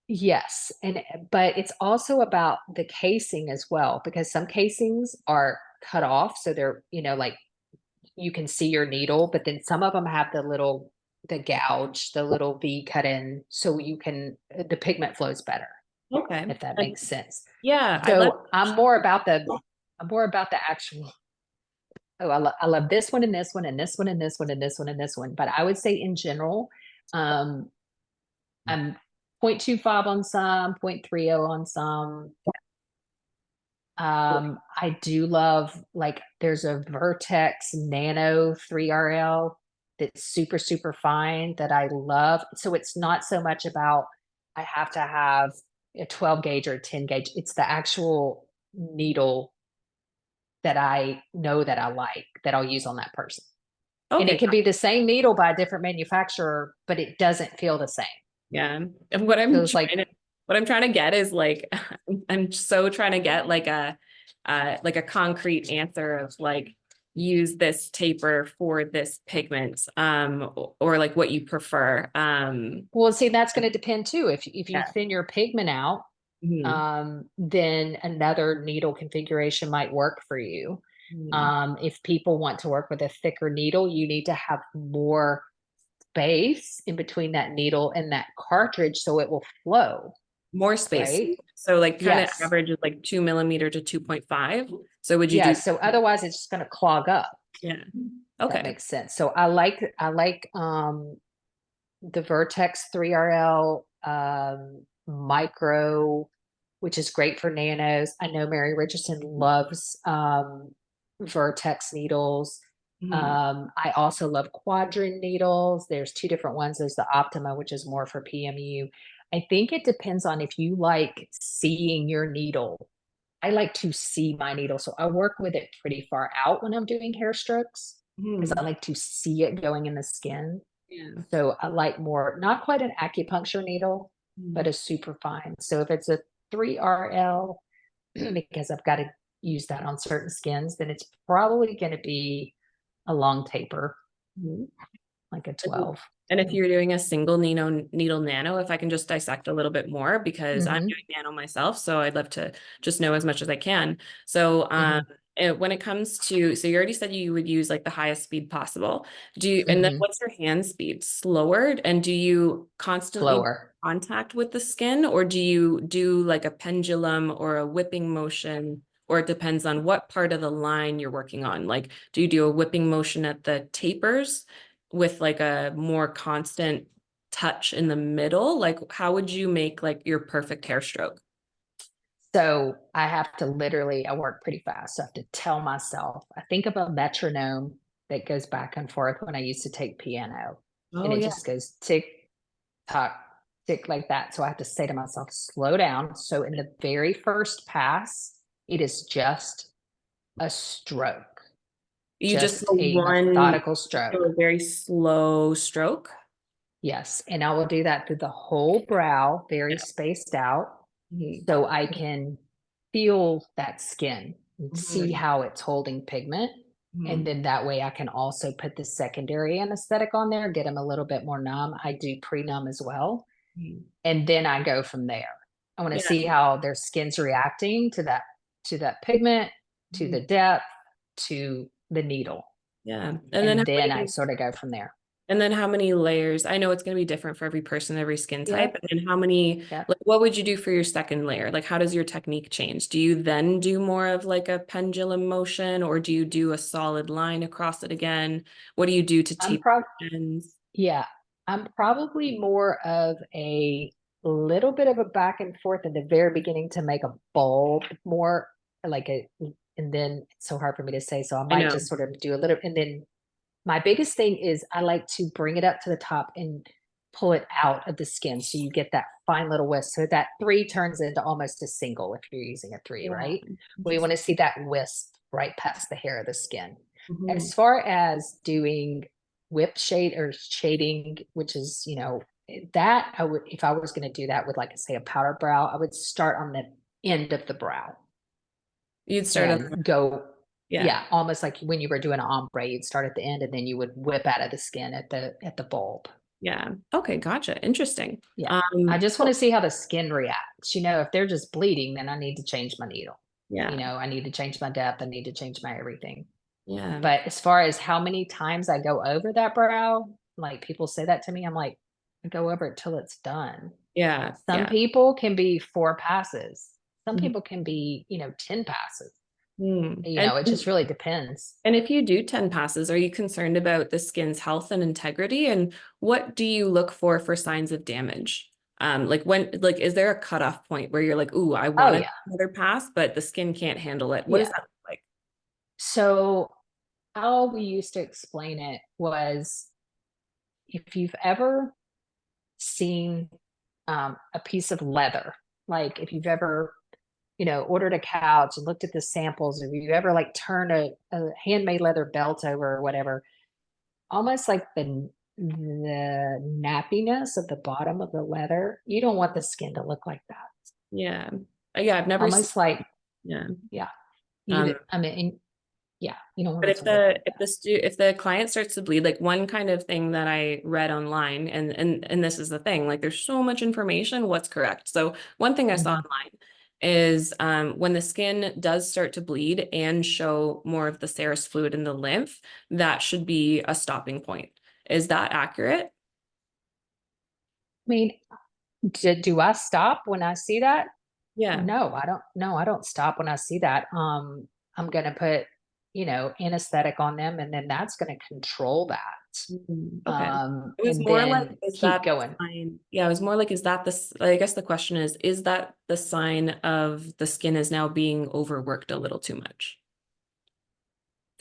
yes, and but it's also about the casing as well, because some casings are cut off, so they're, like you can see your needle, but then some of them have the gouge, the little V cut in, so you can the pigment flows better, Okay. if that makes sense. Yeah, I love. So I'm more about the actual. Oh, I love this one and this one and this one and this one and this one and this one. But I would say in general, um, I'm 0.25 on some, 0.30 on some. I do love, like, there's a Vertex Nano 3RL that's super, super fine that I love. So it's not so much about I have to have a 12 gauge or a 10 gauge. It's the actual needle that I know that I like that I'll use on that person. And it Okay, could be the same needle by a different manufacturer, but it doesn't feel the same. yeah. And what So I'm it's like, trying to get is like I'm so trying to get like a concrete answer of like use this taper for this pigment or like what you prefer. well, see, that's going to depend too. If you Yeah. thin your pigment out, Mhm. then another needle configuration might work for you. Mhm. If people want to work with a thicker needle, you need to have more space in between that needle and that cartridge so it will flow, More space. right? So like kind of Yes. average is like 2 millimeter to 2.5. So would you Yeah. do? So otherwise it's just going to clog up. Yeah. That Okay. makes sense. So I like the Vertex 3RL micro, which is great for nanos. I know Mary Richardson loves Vertex needles. Mhm. I also love quadrant needles. There's two different ones. There's the Optima, which is more for PMU. I think it depends on if you like seeing your needle. I like to see my needle, so I work with it pretty far out when I'm doing hair strokes because I Mhm. like to see it going in the skin. Yeah. So I like more, not quite an acupuncture needle, but Mhm. a super fine. So if it's a 3RL, because I've got to use that on certain skins, then it's probably going to be a long taper, Mhm. like a And 12. and if you're doing a single needle nano, if I can just dissect a little bit more because I'm Mm-hmm, doing nano myself, so I'd love to just know as much as I can. So mm-hmm, when it comes to, so you already said you would use like the highest speed possible. Do you, and then mm-hmm. what's your hand speed? Slower? And do you constantly Slower. contact with the skin, or do you do like a pendulum or a whipping motion? Or it depends on what part of the line you're working on. Like, do you do a whipping motion at the tapers with like a more constant touch in the middle? Like, how would you make like your perfect hair stroke? So I have to literally, I work pretty fast. So I have to tell myself, I think of a metronome that goes back and forth when I used to take piano. And Oh it yeah. just goes tick, tock, tick like that. So I have to say to myself, slow down. So in the very first pass, it is just a stroke, You just just go a one, methodical go stroke. a very slow stroke. Yes. And I will do that through the whole brow, very Yeah. spaced out, Mhm. so I can feel that skin and see Mhm. how it's holding pigment. And Mhm. then that way I can also put the secondary anesthetic on there, get them a little bit more numb. I do pre-numb as well. Mhm. And then I go from there. I want to Yeah. see how their skin's reacting to that pigment, to Mhm. the depth, to the needle. Yeah. And then I sort of go from there. And then how many layers? I know it's going to be different for every person, every skin type. Yep. And how many, Yep. like, what would you do for your second layer? Like, how does your technique change? Do you then do more of like a pendulum motion, or do you do a solid line across it again? What do you do to I'm tape prob the ends? Yeah, I'm probably more of a little bit of a back and forth in the very beginning to make a bulb more like a, and then it's so hard for me to say. So I I might know. just sort of do a little, and then my biggest thing is I like to bring it up to the top and pull it out of the skin. So you get that fine little wisp. So that three turns into almost a single if you're using a three, Yeah. right? We want Interesting. to see that wisp right past the hair of the skin. Mhm. As far as doing whip shade or shading, which is, that I would, if I was going to do that with, like, say, a powder brow, I would start on the end of the brow You'd start on, and go, yeah. yeah, almost like when you were doing an ombre, you'd start at the end and then you would whip out of the skin at the bulb. Yeah. Okay. Gotcha. Interesting. Yeah. I just want to Cool. see how the skin reacts. If they're just bleeding, then I need to change my needle. Yeah. I need to change my depth. I need to change my everything. Yeah. But as far as how many times I go over that brow, like people say that to me, I'm like, I go over it till it's done. Yeah. Some Yeah. people can be 4 passes. Some Mhm. people can be, 10 passes. Mm. It just really depends. And if you do 10 passes, are you concerned about the skin's health and integrity? And what do you look for signs of damage? Like is there a cutoff point where you're like, ooh, I Oh want yeah. another pass, but the skin can't handle it? What does Yeah. that look like? So how we used to explain it was, if you've ever seen a piece of leather, like if you've ever, ordered a couch and looked at the samples, or if you ever like turned a handmade leather belt over or whatever, almost like the nappiness of the bottom of the leather, you don't want the skin to look like that. Yeah. Yeah, I've never seen, Almost like, yeah. yeah, Um, yeah, you don't want But it to look like that. if the client starts to bleed, like one kind of thing that I read online, and this is the thing, like there's so much information, what's correct? So one thing I saw Mhm. online is when the skin does start to bleed and show more of the serous fluid in the lymph, that should be a stopping point. Is that accurate? I mean, do I stop when I see that? Yeah. No, I don't. No, I don't stop when I see that. I'm gonna put, anesthetic on them, and then that's gonna control that. Okay. It was And more like, then is keep that the going. sign? Yeah, it was more like, is that this? I guess the question is that the sign of the skin is now being overworked a little too much?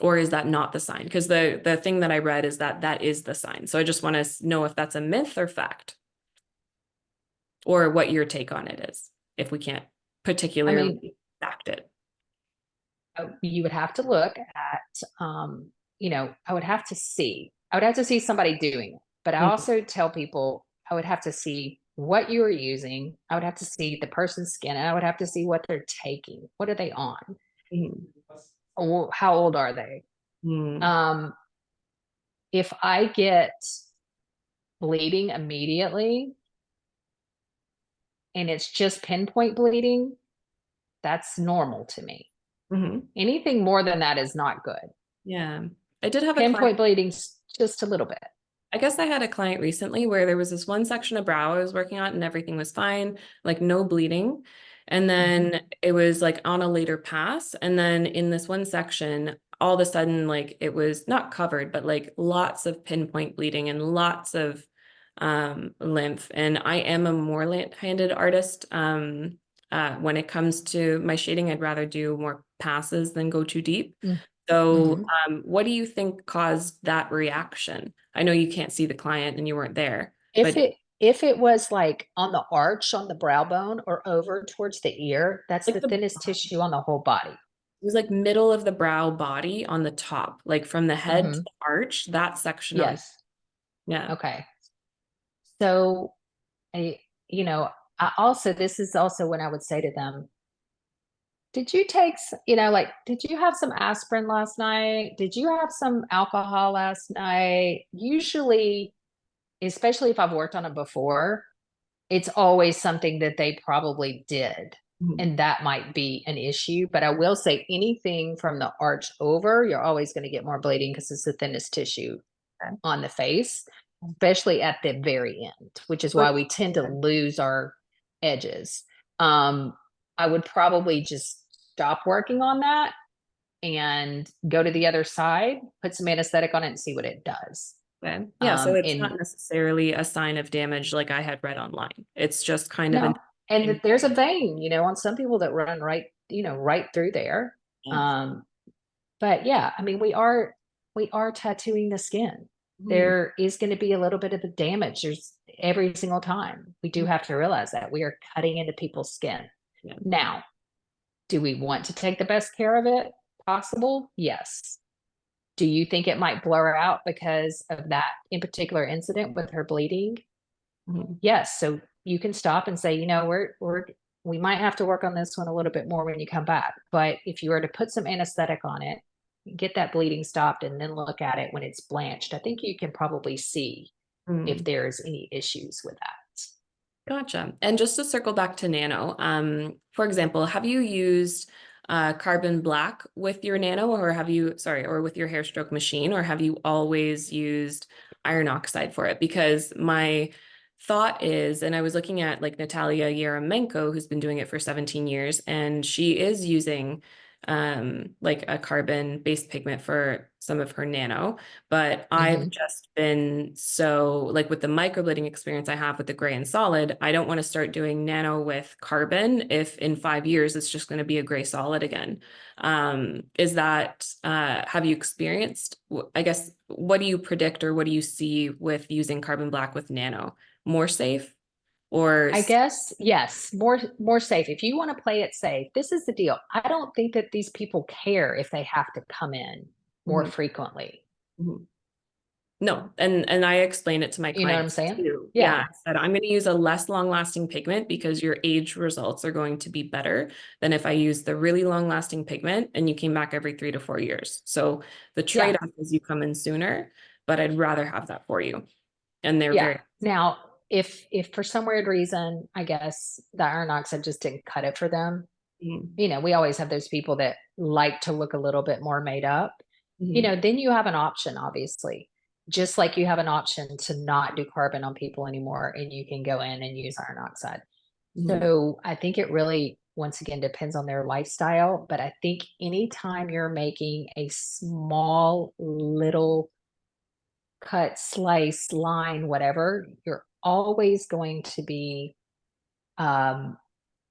Or is that not the sign? Because the thing that I read is that that is the sign. So I just want to know if that's a myth or fact, or what your take on it is, if we can't I mean, particularly fact it. you would have to look at, I would have to see. I would have to see somebody doing it. But I Mhm. also tell people I would have to see what you are using. I would have to see the person's skin, and I would have to see what they're taking. What are they on? Mhm. Or how old are they? Mhm. Um, if I get bleeding immediately and it's just pinpoint bleeding, that's normal to me. Mhm. Anything more than that is not good. Yeah. I did have a client. Pinpoint bleeding's just a little bit. I guess I had a client recently where there was this one section of brow I was working on and everything was fine, like no bleeding. And Mhm. then it was like on a later pass. And then in this one section, all of a sudden, like it was not covered, but like lots of pinpoint bleeding and lots of lymph. And I am a more handed artist. When it comes to my shading, I'd rather do more passes than go too deep. Mm. So, Mhm. what do you think caused that reaction? I know you can't see the client and you weren't there, If but it it was like on the arch on the brow bone or over towards the ear, that's like the thinnest tissue on the whole body. it was like middle of the brow body on the top, like from the head to Mhm. the arch, that section on, Yes. yeah. Okay. So I, you know, I also, this is also when I would say to them, did you take, like, did you have some aspirin last night? Did you have some alcohol last night? Usually, especially if I've worked on it before, it's always something that they probably did. Mhm. And that might be an issue. But I will say anything from the arch over, you're always going to get more bleeding because it's the thinnest tissue Okay. on the face, especially at the very end, which is why Which, we tend to okay. lose our edges. Um, I would probably just stop working on that and go to the other side, put some anesthetic on it and see what it does. Okay. Yeah, so it's not And necessarily a sign of damage like I had read online. It's just kind of no, an and that there's a vein, on some people that run right, right through there. yeah. Um, but yeah, I mean, we are tattooing the skin. Mhm. There is going to be a little bit of the damage. There's every single time. We do have to realize that we are cutting into people's skin. Yeah. Now, do we want to take the best care of it possible? Yes. Do you think it might blur out because of that in particular incident with her bleeding? Mhm. Yes. So you can stop and say, we might have to work on this one a little bit more when you come back. But if you were to put some anesthetic on it, get that bleeding stopped, and then look at it when it's blanched, I think you can probably see if Mhm. there's any issues with that. Gotcha. And just to circle back to nano, for example, have you used carbon black with your nano, or or with your hair stroke machine, or have you always used iron oxide for it? Because my thought is, and I was looking at like Natalia Yeramenko, who's been doing it for 17 years, and she is using like a carbon based pigment for some of her nano. But I've Mm-hmm. just been so like with the microblading experience I have with the gray and solid, I don't want to start doing nano with carbon if in 5 years it's just going to be a gray solid again. Is that have you experienced, I guess, what do you predict or what do you see with using carbon black with nano? More safe or I guess yes, more safe. If you want to play it safe, this is the deal. I don't think that these people care if they have to come in more Mhm, frequently. mhm. No, and I explain it to my You know what I'm clients saying? too. Yeah, Yeah. I said I'm going to use a less long-lasting pigment because your age results are going to be better than if I use the really long-lasting pigment and you came back every 3 to 4 years. So the Yeah. trade-off is you come in sooner, but I'd rather have that for you. And they're Yeah. very, Now, if for some weird reason, I guess the iron oxide just didn't cut it for them, mhm, we always have those people that like to look a little bit more made up, mhm, then you have an option, obviously. Just like you have an option to not do carbon on people anymore and you can go in and use iron oxide. mhm, So I think it really, once again, depends on their lifestyle. But I think anytime you're making a small little cut, slice, line, whatever, um,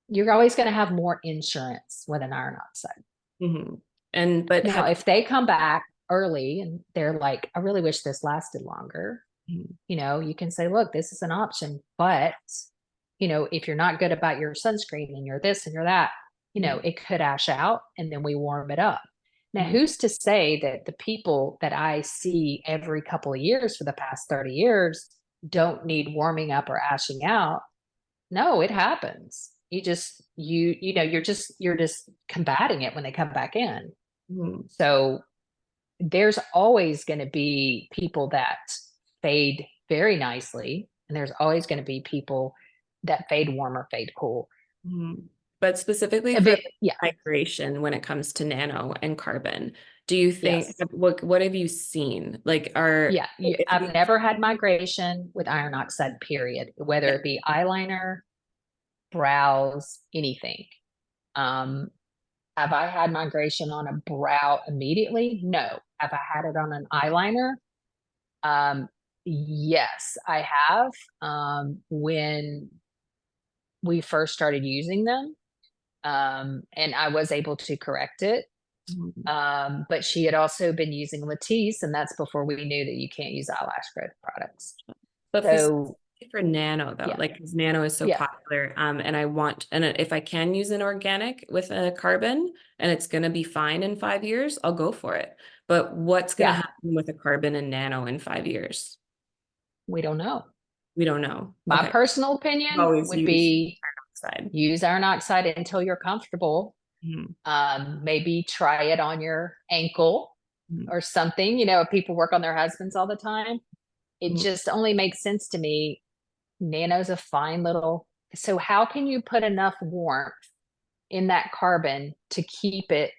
you're always going to have more insurance with an iron oxide. mhm. And but Now, have if they come back early and they're like, I really wish this lasted longer, you, you can say, look, this is an option, but if you're not good about your sunscreen and you're this and you're that, mhm, it could ash out and then we warm it up. Now, mhm, who's to say that the people that I see every couple of years for the past 30 years don't need warming up or ashing out? No, it happens. You're just combating it when they come back in. mhm, So there's always going to be people that fade very nicely, and there's always going to be people that fade warm or fade cool. mhm. But specifically A for bit, yeah, hydration when it comes to nano and carbon, do you think yes, what have you seen? Like are yeah. if I've you never had migration with iron oxide, period, whether yeah, it be eyeliner, brows, anything. Um, have I had migration on a brow immediately? No. Have I had it on an eyeliner? Um, yes, I have. When we first started using them, and I was able to correct it. mhm. But she had also been using Latisse, and that's before we knew that you can't use eyelash growth products. But So for nano though, yeah, like because nano is so yeah, popular, and if I can use an organic with a carbon and it's gonna be fine in 5 years, I'll go for it. But what's gonna yeah, happen with a carbon and nano in 5 years? we don't know. We don't know. My Okay. personal opinion Always would use be iron oxide. use iron oxide until you're comfortable. Mhm. Maybe try it on your ankle Mhm. or something. People work on their husbands all the time. It Mhm. just only makes sense to me. Nano's a fine little. So how can you put enough warmth in that carbon to keep it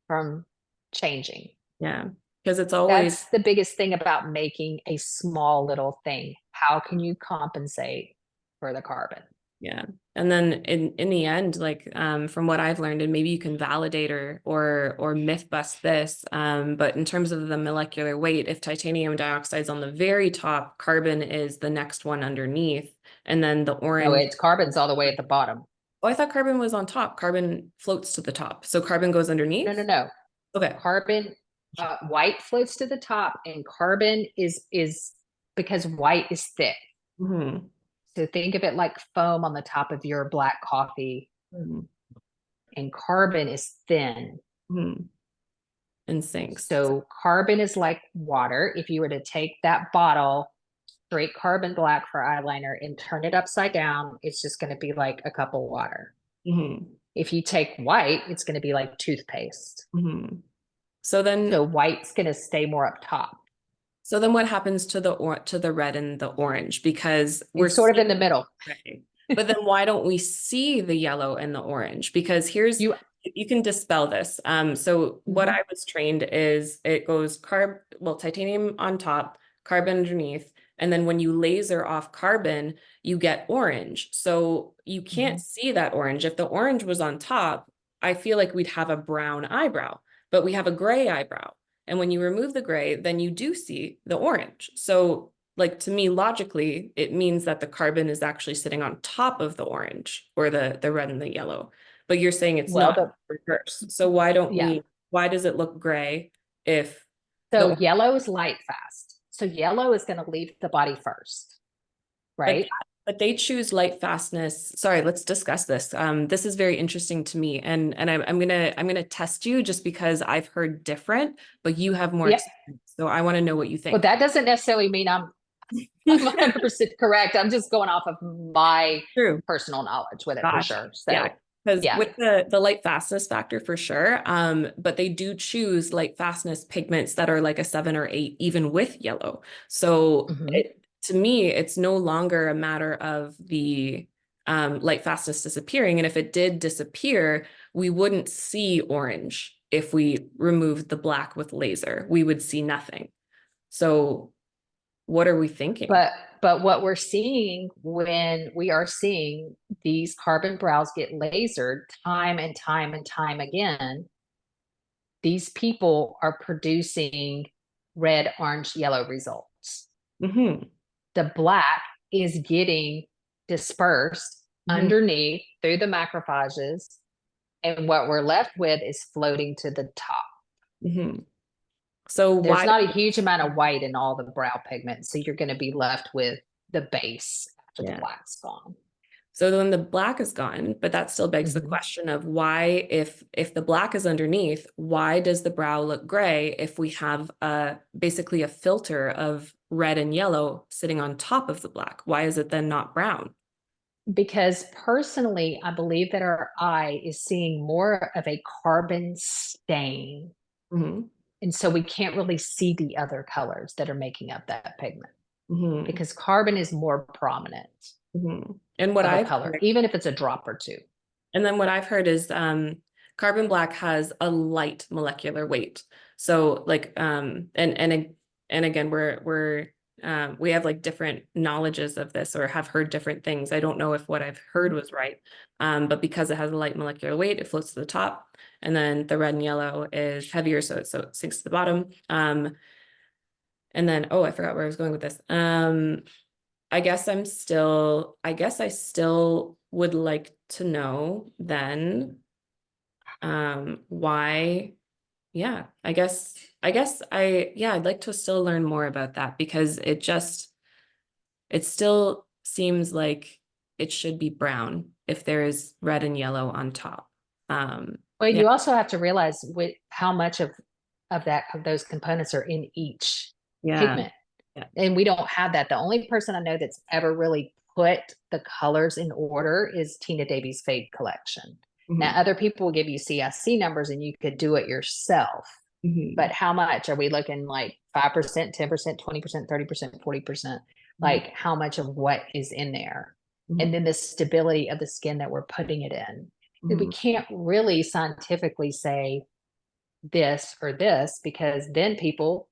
from changing? Yeah. Because it's always, That's the biggest thing about making a small little thing. How can you compensate for the carbon? yeah. And then in the end, like from what I've learned, and maybe you can validate or myth bust this, but in terms of the molecular weight, if titanium dioxide is on the very top, carbon is the next one underneath, and then the No, orange. it's carbon's all the way at the bottom. Oh, I thought carbon was on top. Carbon floats to the top. So carbon goes No, no, underneath? no. Okay. Carbon, white floats to the top, and carbon is because white is thick. Hmm. So think of it like foam on the top of your black coffee, and carbon is thin. Hmm. And sinks. So carbon is like water. If you were to take that bottle, straight carbon black for eyeliner, and turn it upside down, it's just going to be like a cup of water. Hmm. If you take white, it's going to be like toothpaste. Hmm. So then So white's going to stay more up top. So then what happens to the red and the orange? Because we're It's sort of in seeing the middle. gray. But then why don't we see the yellow and the orange? Because You you can dispel this. So what Mhm. I was trained is it goes titanium on top, carbon underneath, and then when you laser off carbon, you get orange. So you can't Mhm. see that orange. If the orange was on top, I feel like we'd have a brown eyebrow, but we have a gray eyebrow. And when you remove the gray, then you do see the orange. So, like to me, logically, it means that the carbon is actually sitting on top of the orange or the red and the yellow. But you're saying it's well, not the reverse. So why don't yeah. why does it look gray if So the yellow is light fast. So yellow is going to leave the body first, but right? but they choose light fastness. Sorry, let's discuss this. This is very interesting to me, and I'm gonna test you just because I've heard different, but you have more Yep. experience, so I want to know what you Well, think. that doesn't necessarily mean I'm 100% correct. I'm just going off of my True. personal knowledge with it for Gotcha. sure. Yeah. So, Because yeah. with the light fastness factor for sure, but they do choose light fastness pigments that are like a 7 or 8, even with yellow. So Mhm. to me, it's no longer a matter of the light fastness disappearing. And if it did disappear, we wouldn't see orange if we removed the black with laser. We would see nothing. So what are we thinking? But what we're seeing when we are seeing these carbon brows get lasered time and time and time again, these people are producing red, orange, yellow results. Hmm. The black is getting dispersed Hmm. underneath through the macrophages, and what we're left with is floating to the top. Hmm. So There's why? not a huge amount of white in all the brow pigments, so you're going to be left with the base after the Yeah. black's gone. So then the black is gone, but that still begs the Mhm. question of why, if the black is underneath, why does the brow look gray if we have basically a filter of red and yellow sitting on top of the black? Why is it then not brown? Because personally, I believe that our eye is seeing more of a carbon stain. Hmm. And so we can't really see the other colors that are making up that pigment Hmm. because carbon is more prominent Hmm. And what of a I've color, heard, even if it's a drop or two. and then what I've heard is carbon black has a light molecular weight. So like and again we have like different knowledges of this or have heard different things. I don't know if what I've heard was right. But because it has a light molecular weight, it floats to the top. And then the red and yellow is heavier, so it sinks to the bottom. And then oh, I forgot where I was going with this. I guess I still would like to know then why yeah, I'd like to still learn more about that because it still seems like it should be brown if there is red and yellow on top. Well, Yeah, you also have to realize how much of those components are in each yeah, pigment. And we don't have that. The only person I know that's ever really put the colors in order is Tina Davies' Fade Collection. Now, other people will give you CIC numbers and you could do it yourself. But how much are we looking, like 5%, 10%, 20%, 30%, 40%? Like how much of what is in there? And then the stability of the skin that we're putting it in. We can't really scientifically say this or this, because then people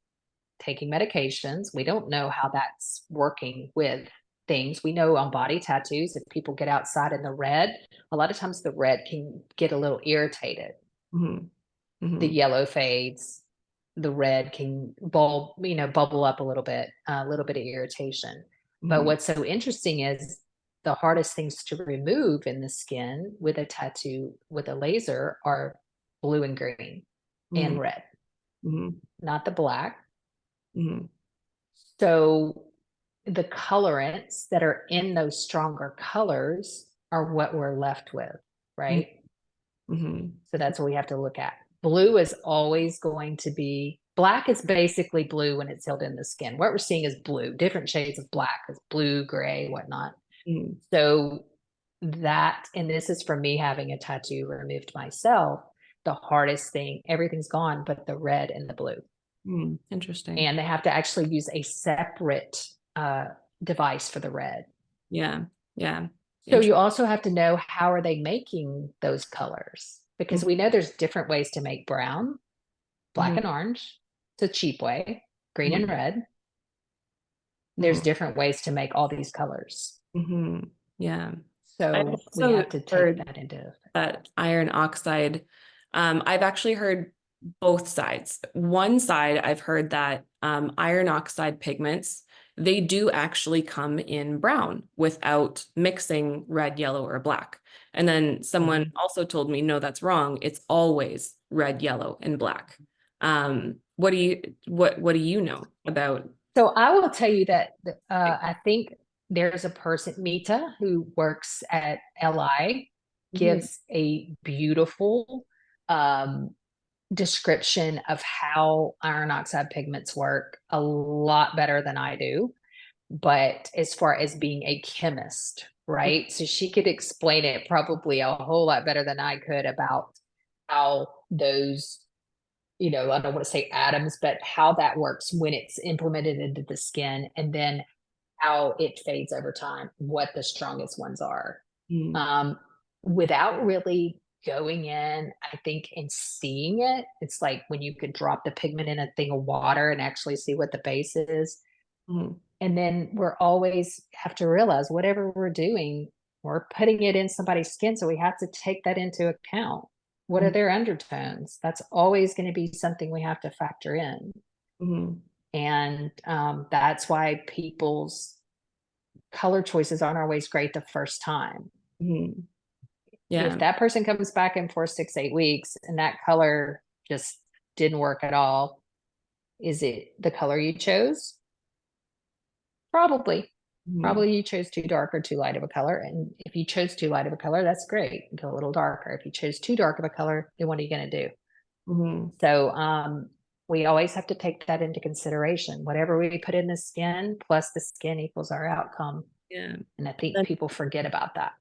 taking medications, we don't know how that's working with things. We know on body tattoos, if people get outside in the red, a lot of times the red can get a little irritated. The yellow fades, the red can bubble up a little bit of irritation. But what's so interesting is the hardest things to remove in the skin with a tattoo with a laser are blue and green and red, not the black. So the colorants that are in those stronger colors are what we're left with, right? So that's what we have to look at. Blue is always going to be, black is basically blue when it's held in the skin. What we're seeing is blue, different shades of black, is blue, gray, whatnot. So that, and this is from me having a tattoo removed myself, the hardest thing, everything's gone but the red and the blue. Interesting. And they have to actually use a separate device for the red. Yeah. So you also have to know, how are they making those colors? Because we know there's different ways to make brown, black and orange. It's a cheap way, green and red. There's different ways to make all these colors. Yeah. So we have to take that into that iron oxide. I've actually heard both sides. One side, I've heard that iron oxide pigments, they do actually come in brown without mixing red, yellow, or black. And then someone also told me, no, that's wrong. It's always red, yellow, and black. What do you know about? So I will tell you that I think there's a person, Mita, who works at LI, gives a beautiful description of how iron oxide pigments work, a lot better than I do. But as far as being a chemist, right? So she could explain it probably a whole lot better than I could about how those, I don't want to say atoms, but how that works when it's implemented into the skin, and then how it fades over time, what the strongest ones are. Without really going in, I think, and seeing it, it's like when you could drop the pigment in a thing of water and actually see what the base is. And then we're always have to realize, whatever we're doing, we're putting it in somebody's skin. So we have to take that into account. What are their undertones? That's always going to be something we have to factor in. And that's why people's color choices aren't always great the first time. Yeah. If that person comes back in 4, 6, 8 weeks and that color just didn't work at all, is it the color you chose? Probably. Probably you chose too dark or too light of a color. And if you chose too light of a color, that's great. Go a little darker. If you chose too dark of a color, then what are you going to do? So we always have to take that into consideration. Whatever we put in the skin plus the skin equals our outcome. Yeah. And I think people forget about that.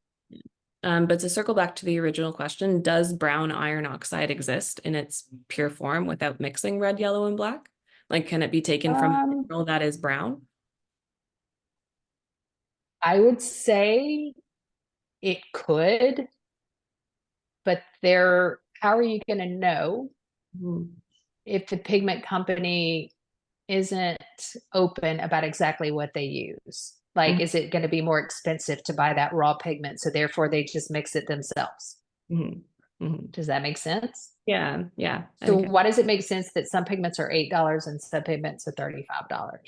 But to circle back to the original question, does brown iron oxide exist in its pure form without mixing red, yellow, and black? Like, can it be taken from a mineral that is brown? I would say it could, but how are you going to know if the pigment company isn't open about exactly what they use? Like, is it going to be more expensive to buy that raw pigment, so therefore they just mix it themselves? Does that make sense? Yeah. So why does it make sense that some pigments are $8 and some pigments are $35?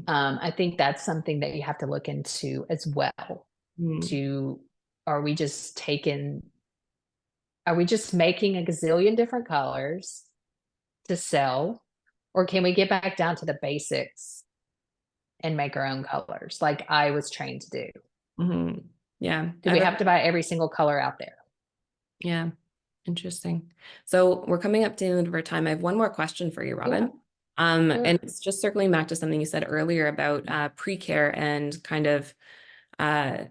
I think that's something that you have to look into as well. Are we just making a gazillion different colors to sell, or can we get back down to the basics and make our own colors like I was trained to do? Yeah. Do we have to buy every single color out there? Yeah. Interesting. So we're coming up to the end of our time. I have one more question for you, Robin. And Sure. it's just circling back to something you said earlier about pre-care and kind of uh,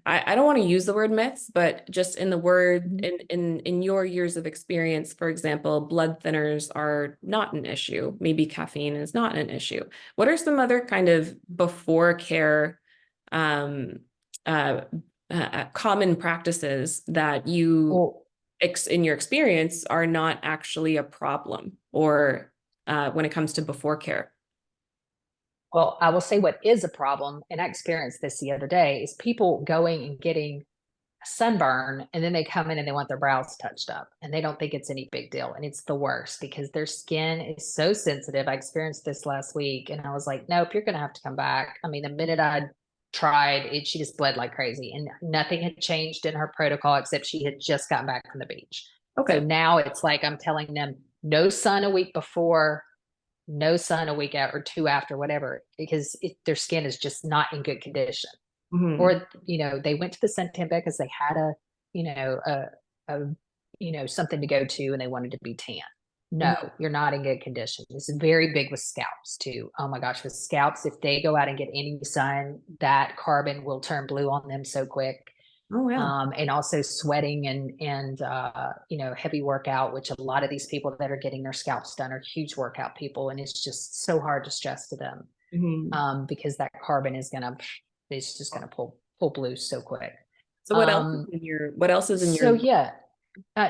I don't want to use the word myths, but just in the word Mhm. in your years of experience, for example, blood thinners are not an issue. Maybe caffeine is not an issue. What are some other kind of before care um, uh, common practices that you Well, in your experience are not actually a problem or when it comes to before care? well, I will say what is a problem, and I experienced this the other day, is people going and getting a sunburn and then they come in and they want their brows touched up and they don't think it's any big deal. And it's the worst because their skin is so sensitive. I experienced this last week and I was like, nope, you're going to have to come back. I mean, the minute I tried it, she just bled like crazy and nothing had changed in her protocol except she had just gotten back from the beach. So Okay. now it's like I'm telling them no sun a week before, no sun a week out or two after, whatever, because their skin is just not in good condition. Hmm. Or, they went to the sun tent because they had you know, a, something to go to and they wanted to be tan. No, Hmm. you're not in good condition. This is very big with scalps too. Oh my gosh, with scalps, if they go out and get any sun, that carbon will turn blue on them so quick. Oh, yeah. And also sweating and heavy workout, which a lot of these people that are getting their scalps done are huge workout people, and it's just so hard to stress to them Hmm. because that carbon is gonna it's just gonna pull blue so quick. So Um, what else is in so your yeah,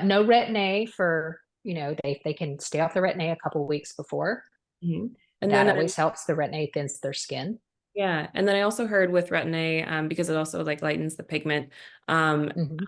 no retin-A for they can stay off the retin-A a couple weeks before. Mhm. And That then always helps. The retin-A thins their skin. yeah, and then I also heard with Retin-A, because it also like lightens the pigment. Um, Mhm.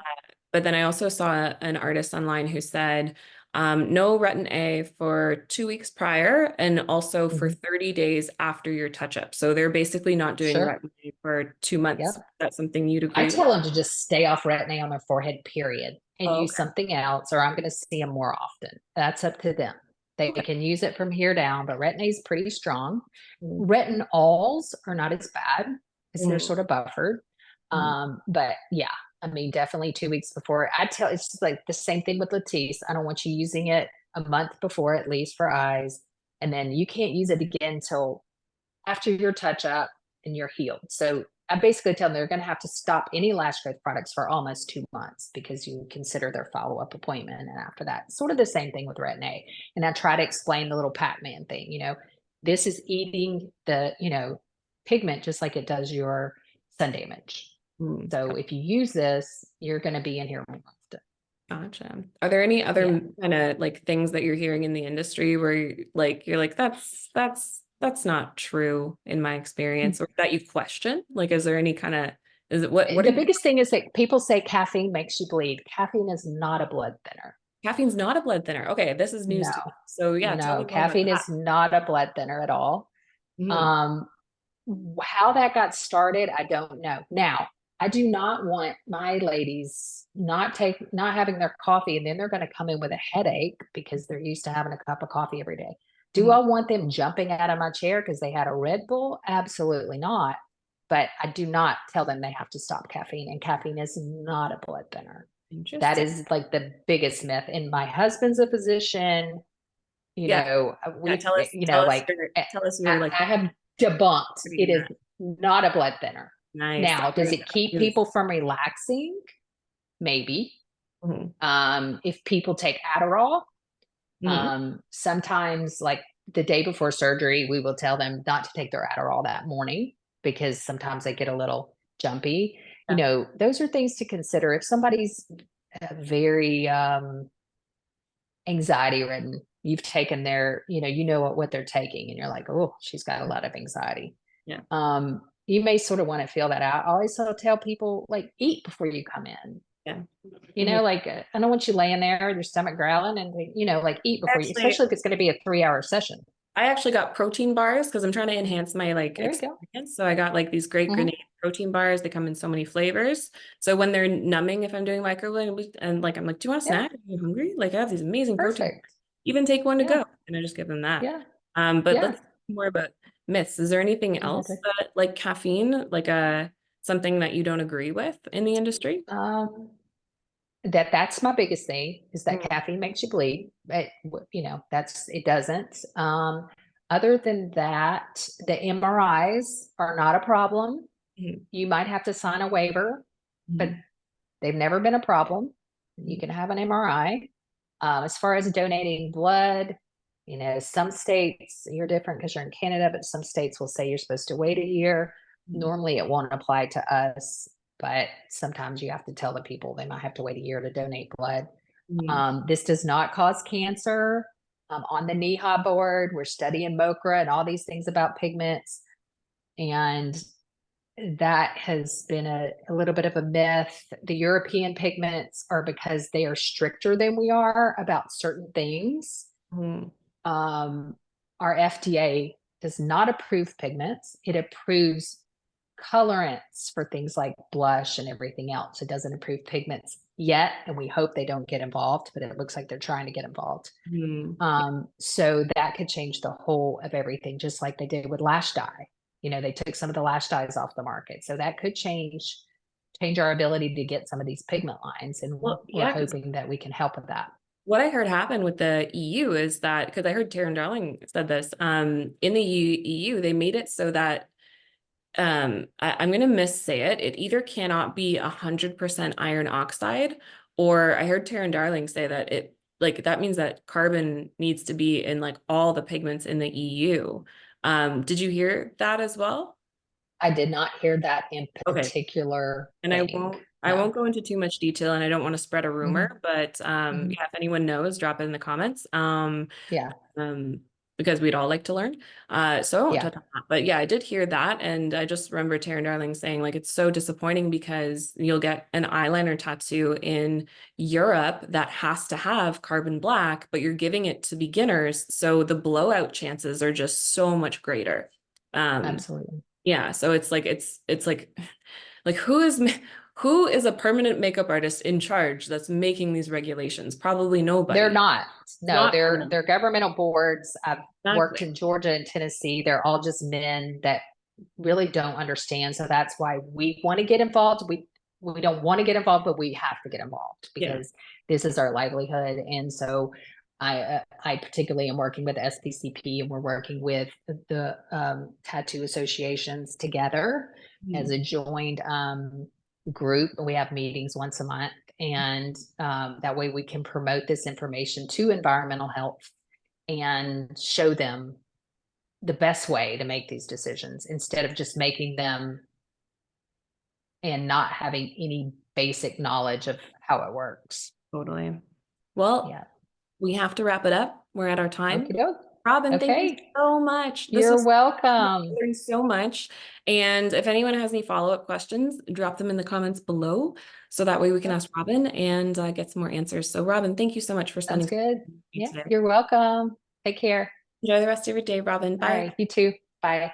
but then I also saw an artist online who said no Retin-A for 2 weeks prior and also for Mhm. 30 days after your touch-up. So they're basically not doing Sure. Retin-A for 2 months. Yep. That's something you'd I agree with? tell them to just stay off retin-A on their forehead, period, and Oh, use okay. something else, or I'm going to see them more often. That's up to them. They Okay. can use it from here down, but retin-A is pretty strong. Mhm. Retinols are not as bad because they're Mhm. sort of buffered. Mhm. But yeah, I mean, definitely 2 weeks before. It's just like the same thing with Latisse. I don't want you using it a month before, at least for eyes. And then you can't use it again until after your touch up and you're healed. So I basically tell them they're going to have to stop any lash growth products for almost 2 months because you consider their follow up appointment. And after that, sort of the same thing with retin-A. And I try to explain the little Pac-Man thing. This is eating the pigment just like it does your sun damage. Mhm. So if you use this, you're going to be in here more often. Gotcha. Are there any Yeah. other kind of like things that you're hearing in the industry where you're like that's not true in my experience, or that you question? Like, is there any kind of is it what do The you biggest thing is that people say caffeine makes you bleed. Caffeine is not a blood thinner. caffeine's not a blood thinner? Okay, this is news No, to me. So yeah, tell no, me more about caffeine that. is not a blood thinner at all. Hmm. Um, how that got started, I don't know. Now, I do not want my ladies not having their coffee and then they're going to come in with a headache because they're used to having a cup of coffee every day. Do Hmm. I want them jumping out of my chair because they had a Red Bull? Absolutely not. But I do not tell them they have to stop caffeine, and caffeine is not a blood thinner. That Interesting. is like the biggest myth. And my husband's a physician. Yeah. Yeah. We've, like Tell us I, your like I have debunked it reading is that. not a blood thinner. Nice. Now, does it keep people from relaxing? Maybe. Mhm. If people take Adderall, Mhm. sometimes like the day before surgery, we will tell them not to take their Adderall that morning because sometimes they get a little jumpy. Yeah. Those are things to consider. If somebody's very anxiety ridden, you've taken their, what they're taking, and you're like, oh, she's got a lot of anxiety. Yeah. You may sort of want to feel that out. I always sort of tell people like eat before you come in. Yeah. Mhm. I don't want you laying there, your stomach growling, and like eat before you, Actually, especially if it's going to be a 3 hour session. I actually got protein bars because I'm trying to enhance my like There you go. experience. So I got like these great Hmm. grenade protein bars. They come in so many flavors. So when they're numbing, if I'm doing microwave and like I'm like, do you want a Yeah, snack? Are you hungry? Like I have these amazing protein perfect. bars. Even take one to Yeah, go. And I just give them that. yeah, But yeah. let's talk more about myths. Is there anything else Exactly. that like caffeine, like something that you don't agree with in the industry? Um, that's my biggest thing is that Mm, caffeine makes you bleed. But it doesn't. Other than that, the MRIs are not a problem. mm, You might have to sign a waiver, but mm, they've never been a problem. You mm, can have an MRI. As far as donating blood, some states, you're different because you're in Canada, but some states will say you're supposed to wait a year. mm, Normally it won't apply to us, but sometimes you have to tell the people they might have to wait a year to donate blood. mm, This does not cause cancer. On the NEHA board, we're studying MOCRA and all these things about pigments. And that has been a little bit of a myth. The European pigments are because they are stricter than we are about certain things. mm, Um, our FDA does not approve pigments. It approves colorants for things like blush and everything else. It doesn't approve pigments yet, and we hope they don't get involved, but it looks like they're trying to get involved. mm. So that could change the whole of everything, just like they did with lash dye. They took some of the lash dyes off the market. So that could change our ability to get some of these pigment lines. And Well, we're yeah, because hoping that we can help with that. what I heard happen with the EU is that, because I heard Taryn Darling said this, in the EU, they made it so that I'm going to missay it. It either cannot be 100% iron oxide, or I heard Taryn Darling say that that means that carbon needs to be in like all the pigments in the EU. Did you hear that as well? I did not hear that in Okay. particular And thing. I No. won't go into too much detail, and I don't want to spread a Mhm. rumor, but Mhm. yeah, if anyone knows, drop it in the comments. Yeah. Um, because we'd all like to learn. So I won't Yeah. touch on that. But yeah, I did hear that. And I just remember Taryn Darling saying, like, it's so disappointing because you'll get an eyeliner tattoo in Europe that has to have carbon black, but you're giving it to beginners. So the blowout chances are just so much greater. Um, Absolutely. yeah, so it's like who is a permanent makeup artist in charge that's making these regulations? Probably They're nobody. not. It's No, not they're permanent. governmental boards. I've worked Exactly. in Georgia and Tennessee. They're all just men that really don't understand. So that's why we want to get involved. We don't want to get involved, but we have to get involved Yeah. because this is our livelihood. And so I particularly am working with SPCP, and we're working with the tattoo associations together as Mm, a joined group. We have meetings once a month, and that way we can promote this information to environmental health and show them the best way to make these decisions instead of just making them and not having any basic knowledge of how it works. totally. Well, Yeah. we have to wrap it up. We're at our time. Okay, doke. Robin, thank you Okay. so much. This You're was I welcome. learned so much. And if anyone has any follow-up questions, drop them in the comments below so that way we can Yep. ask Robin and get some more answers. So Robin, thank you so much for Sounds spending time good. with me Yeah. today. You're welcome. Take care. Enjoy the rest of your day, Robin. All Bye. right. You too. Bye.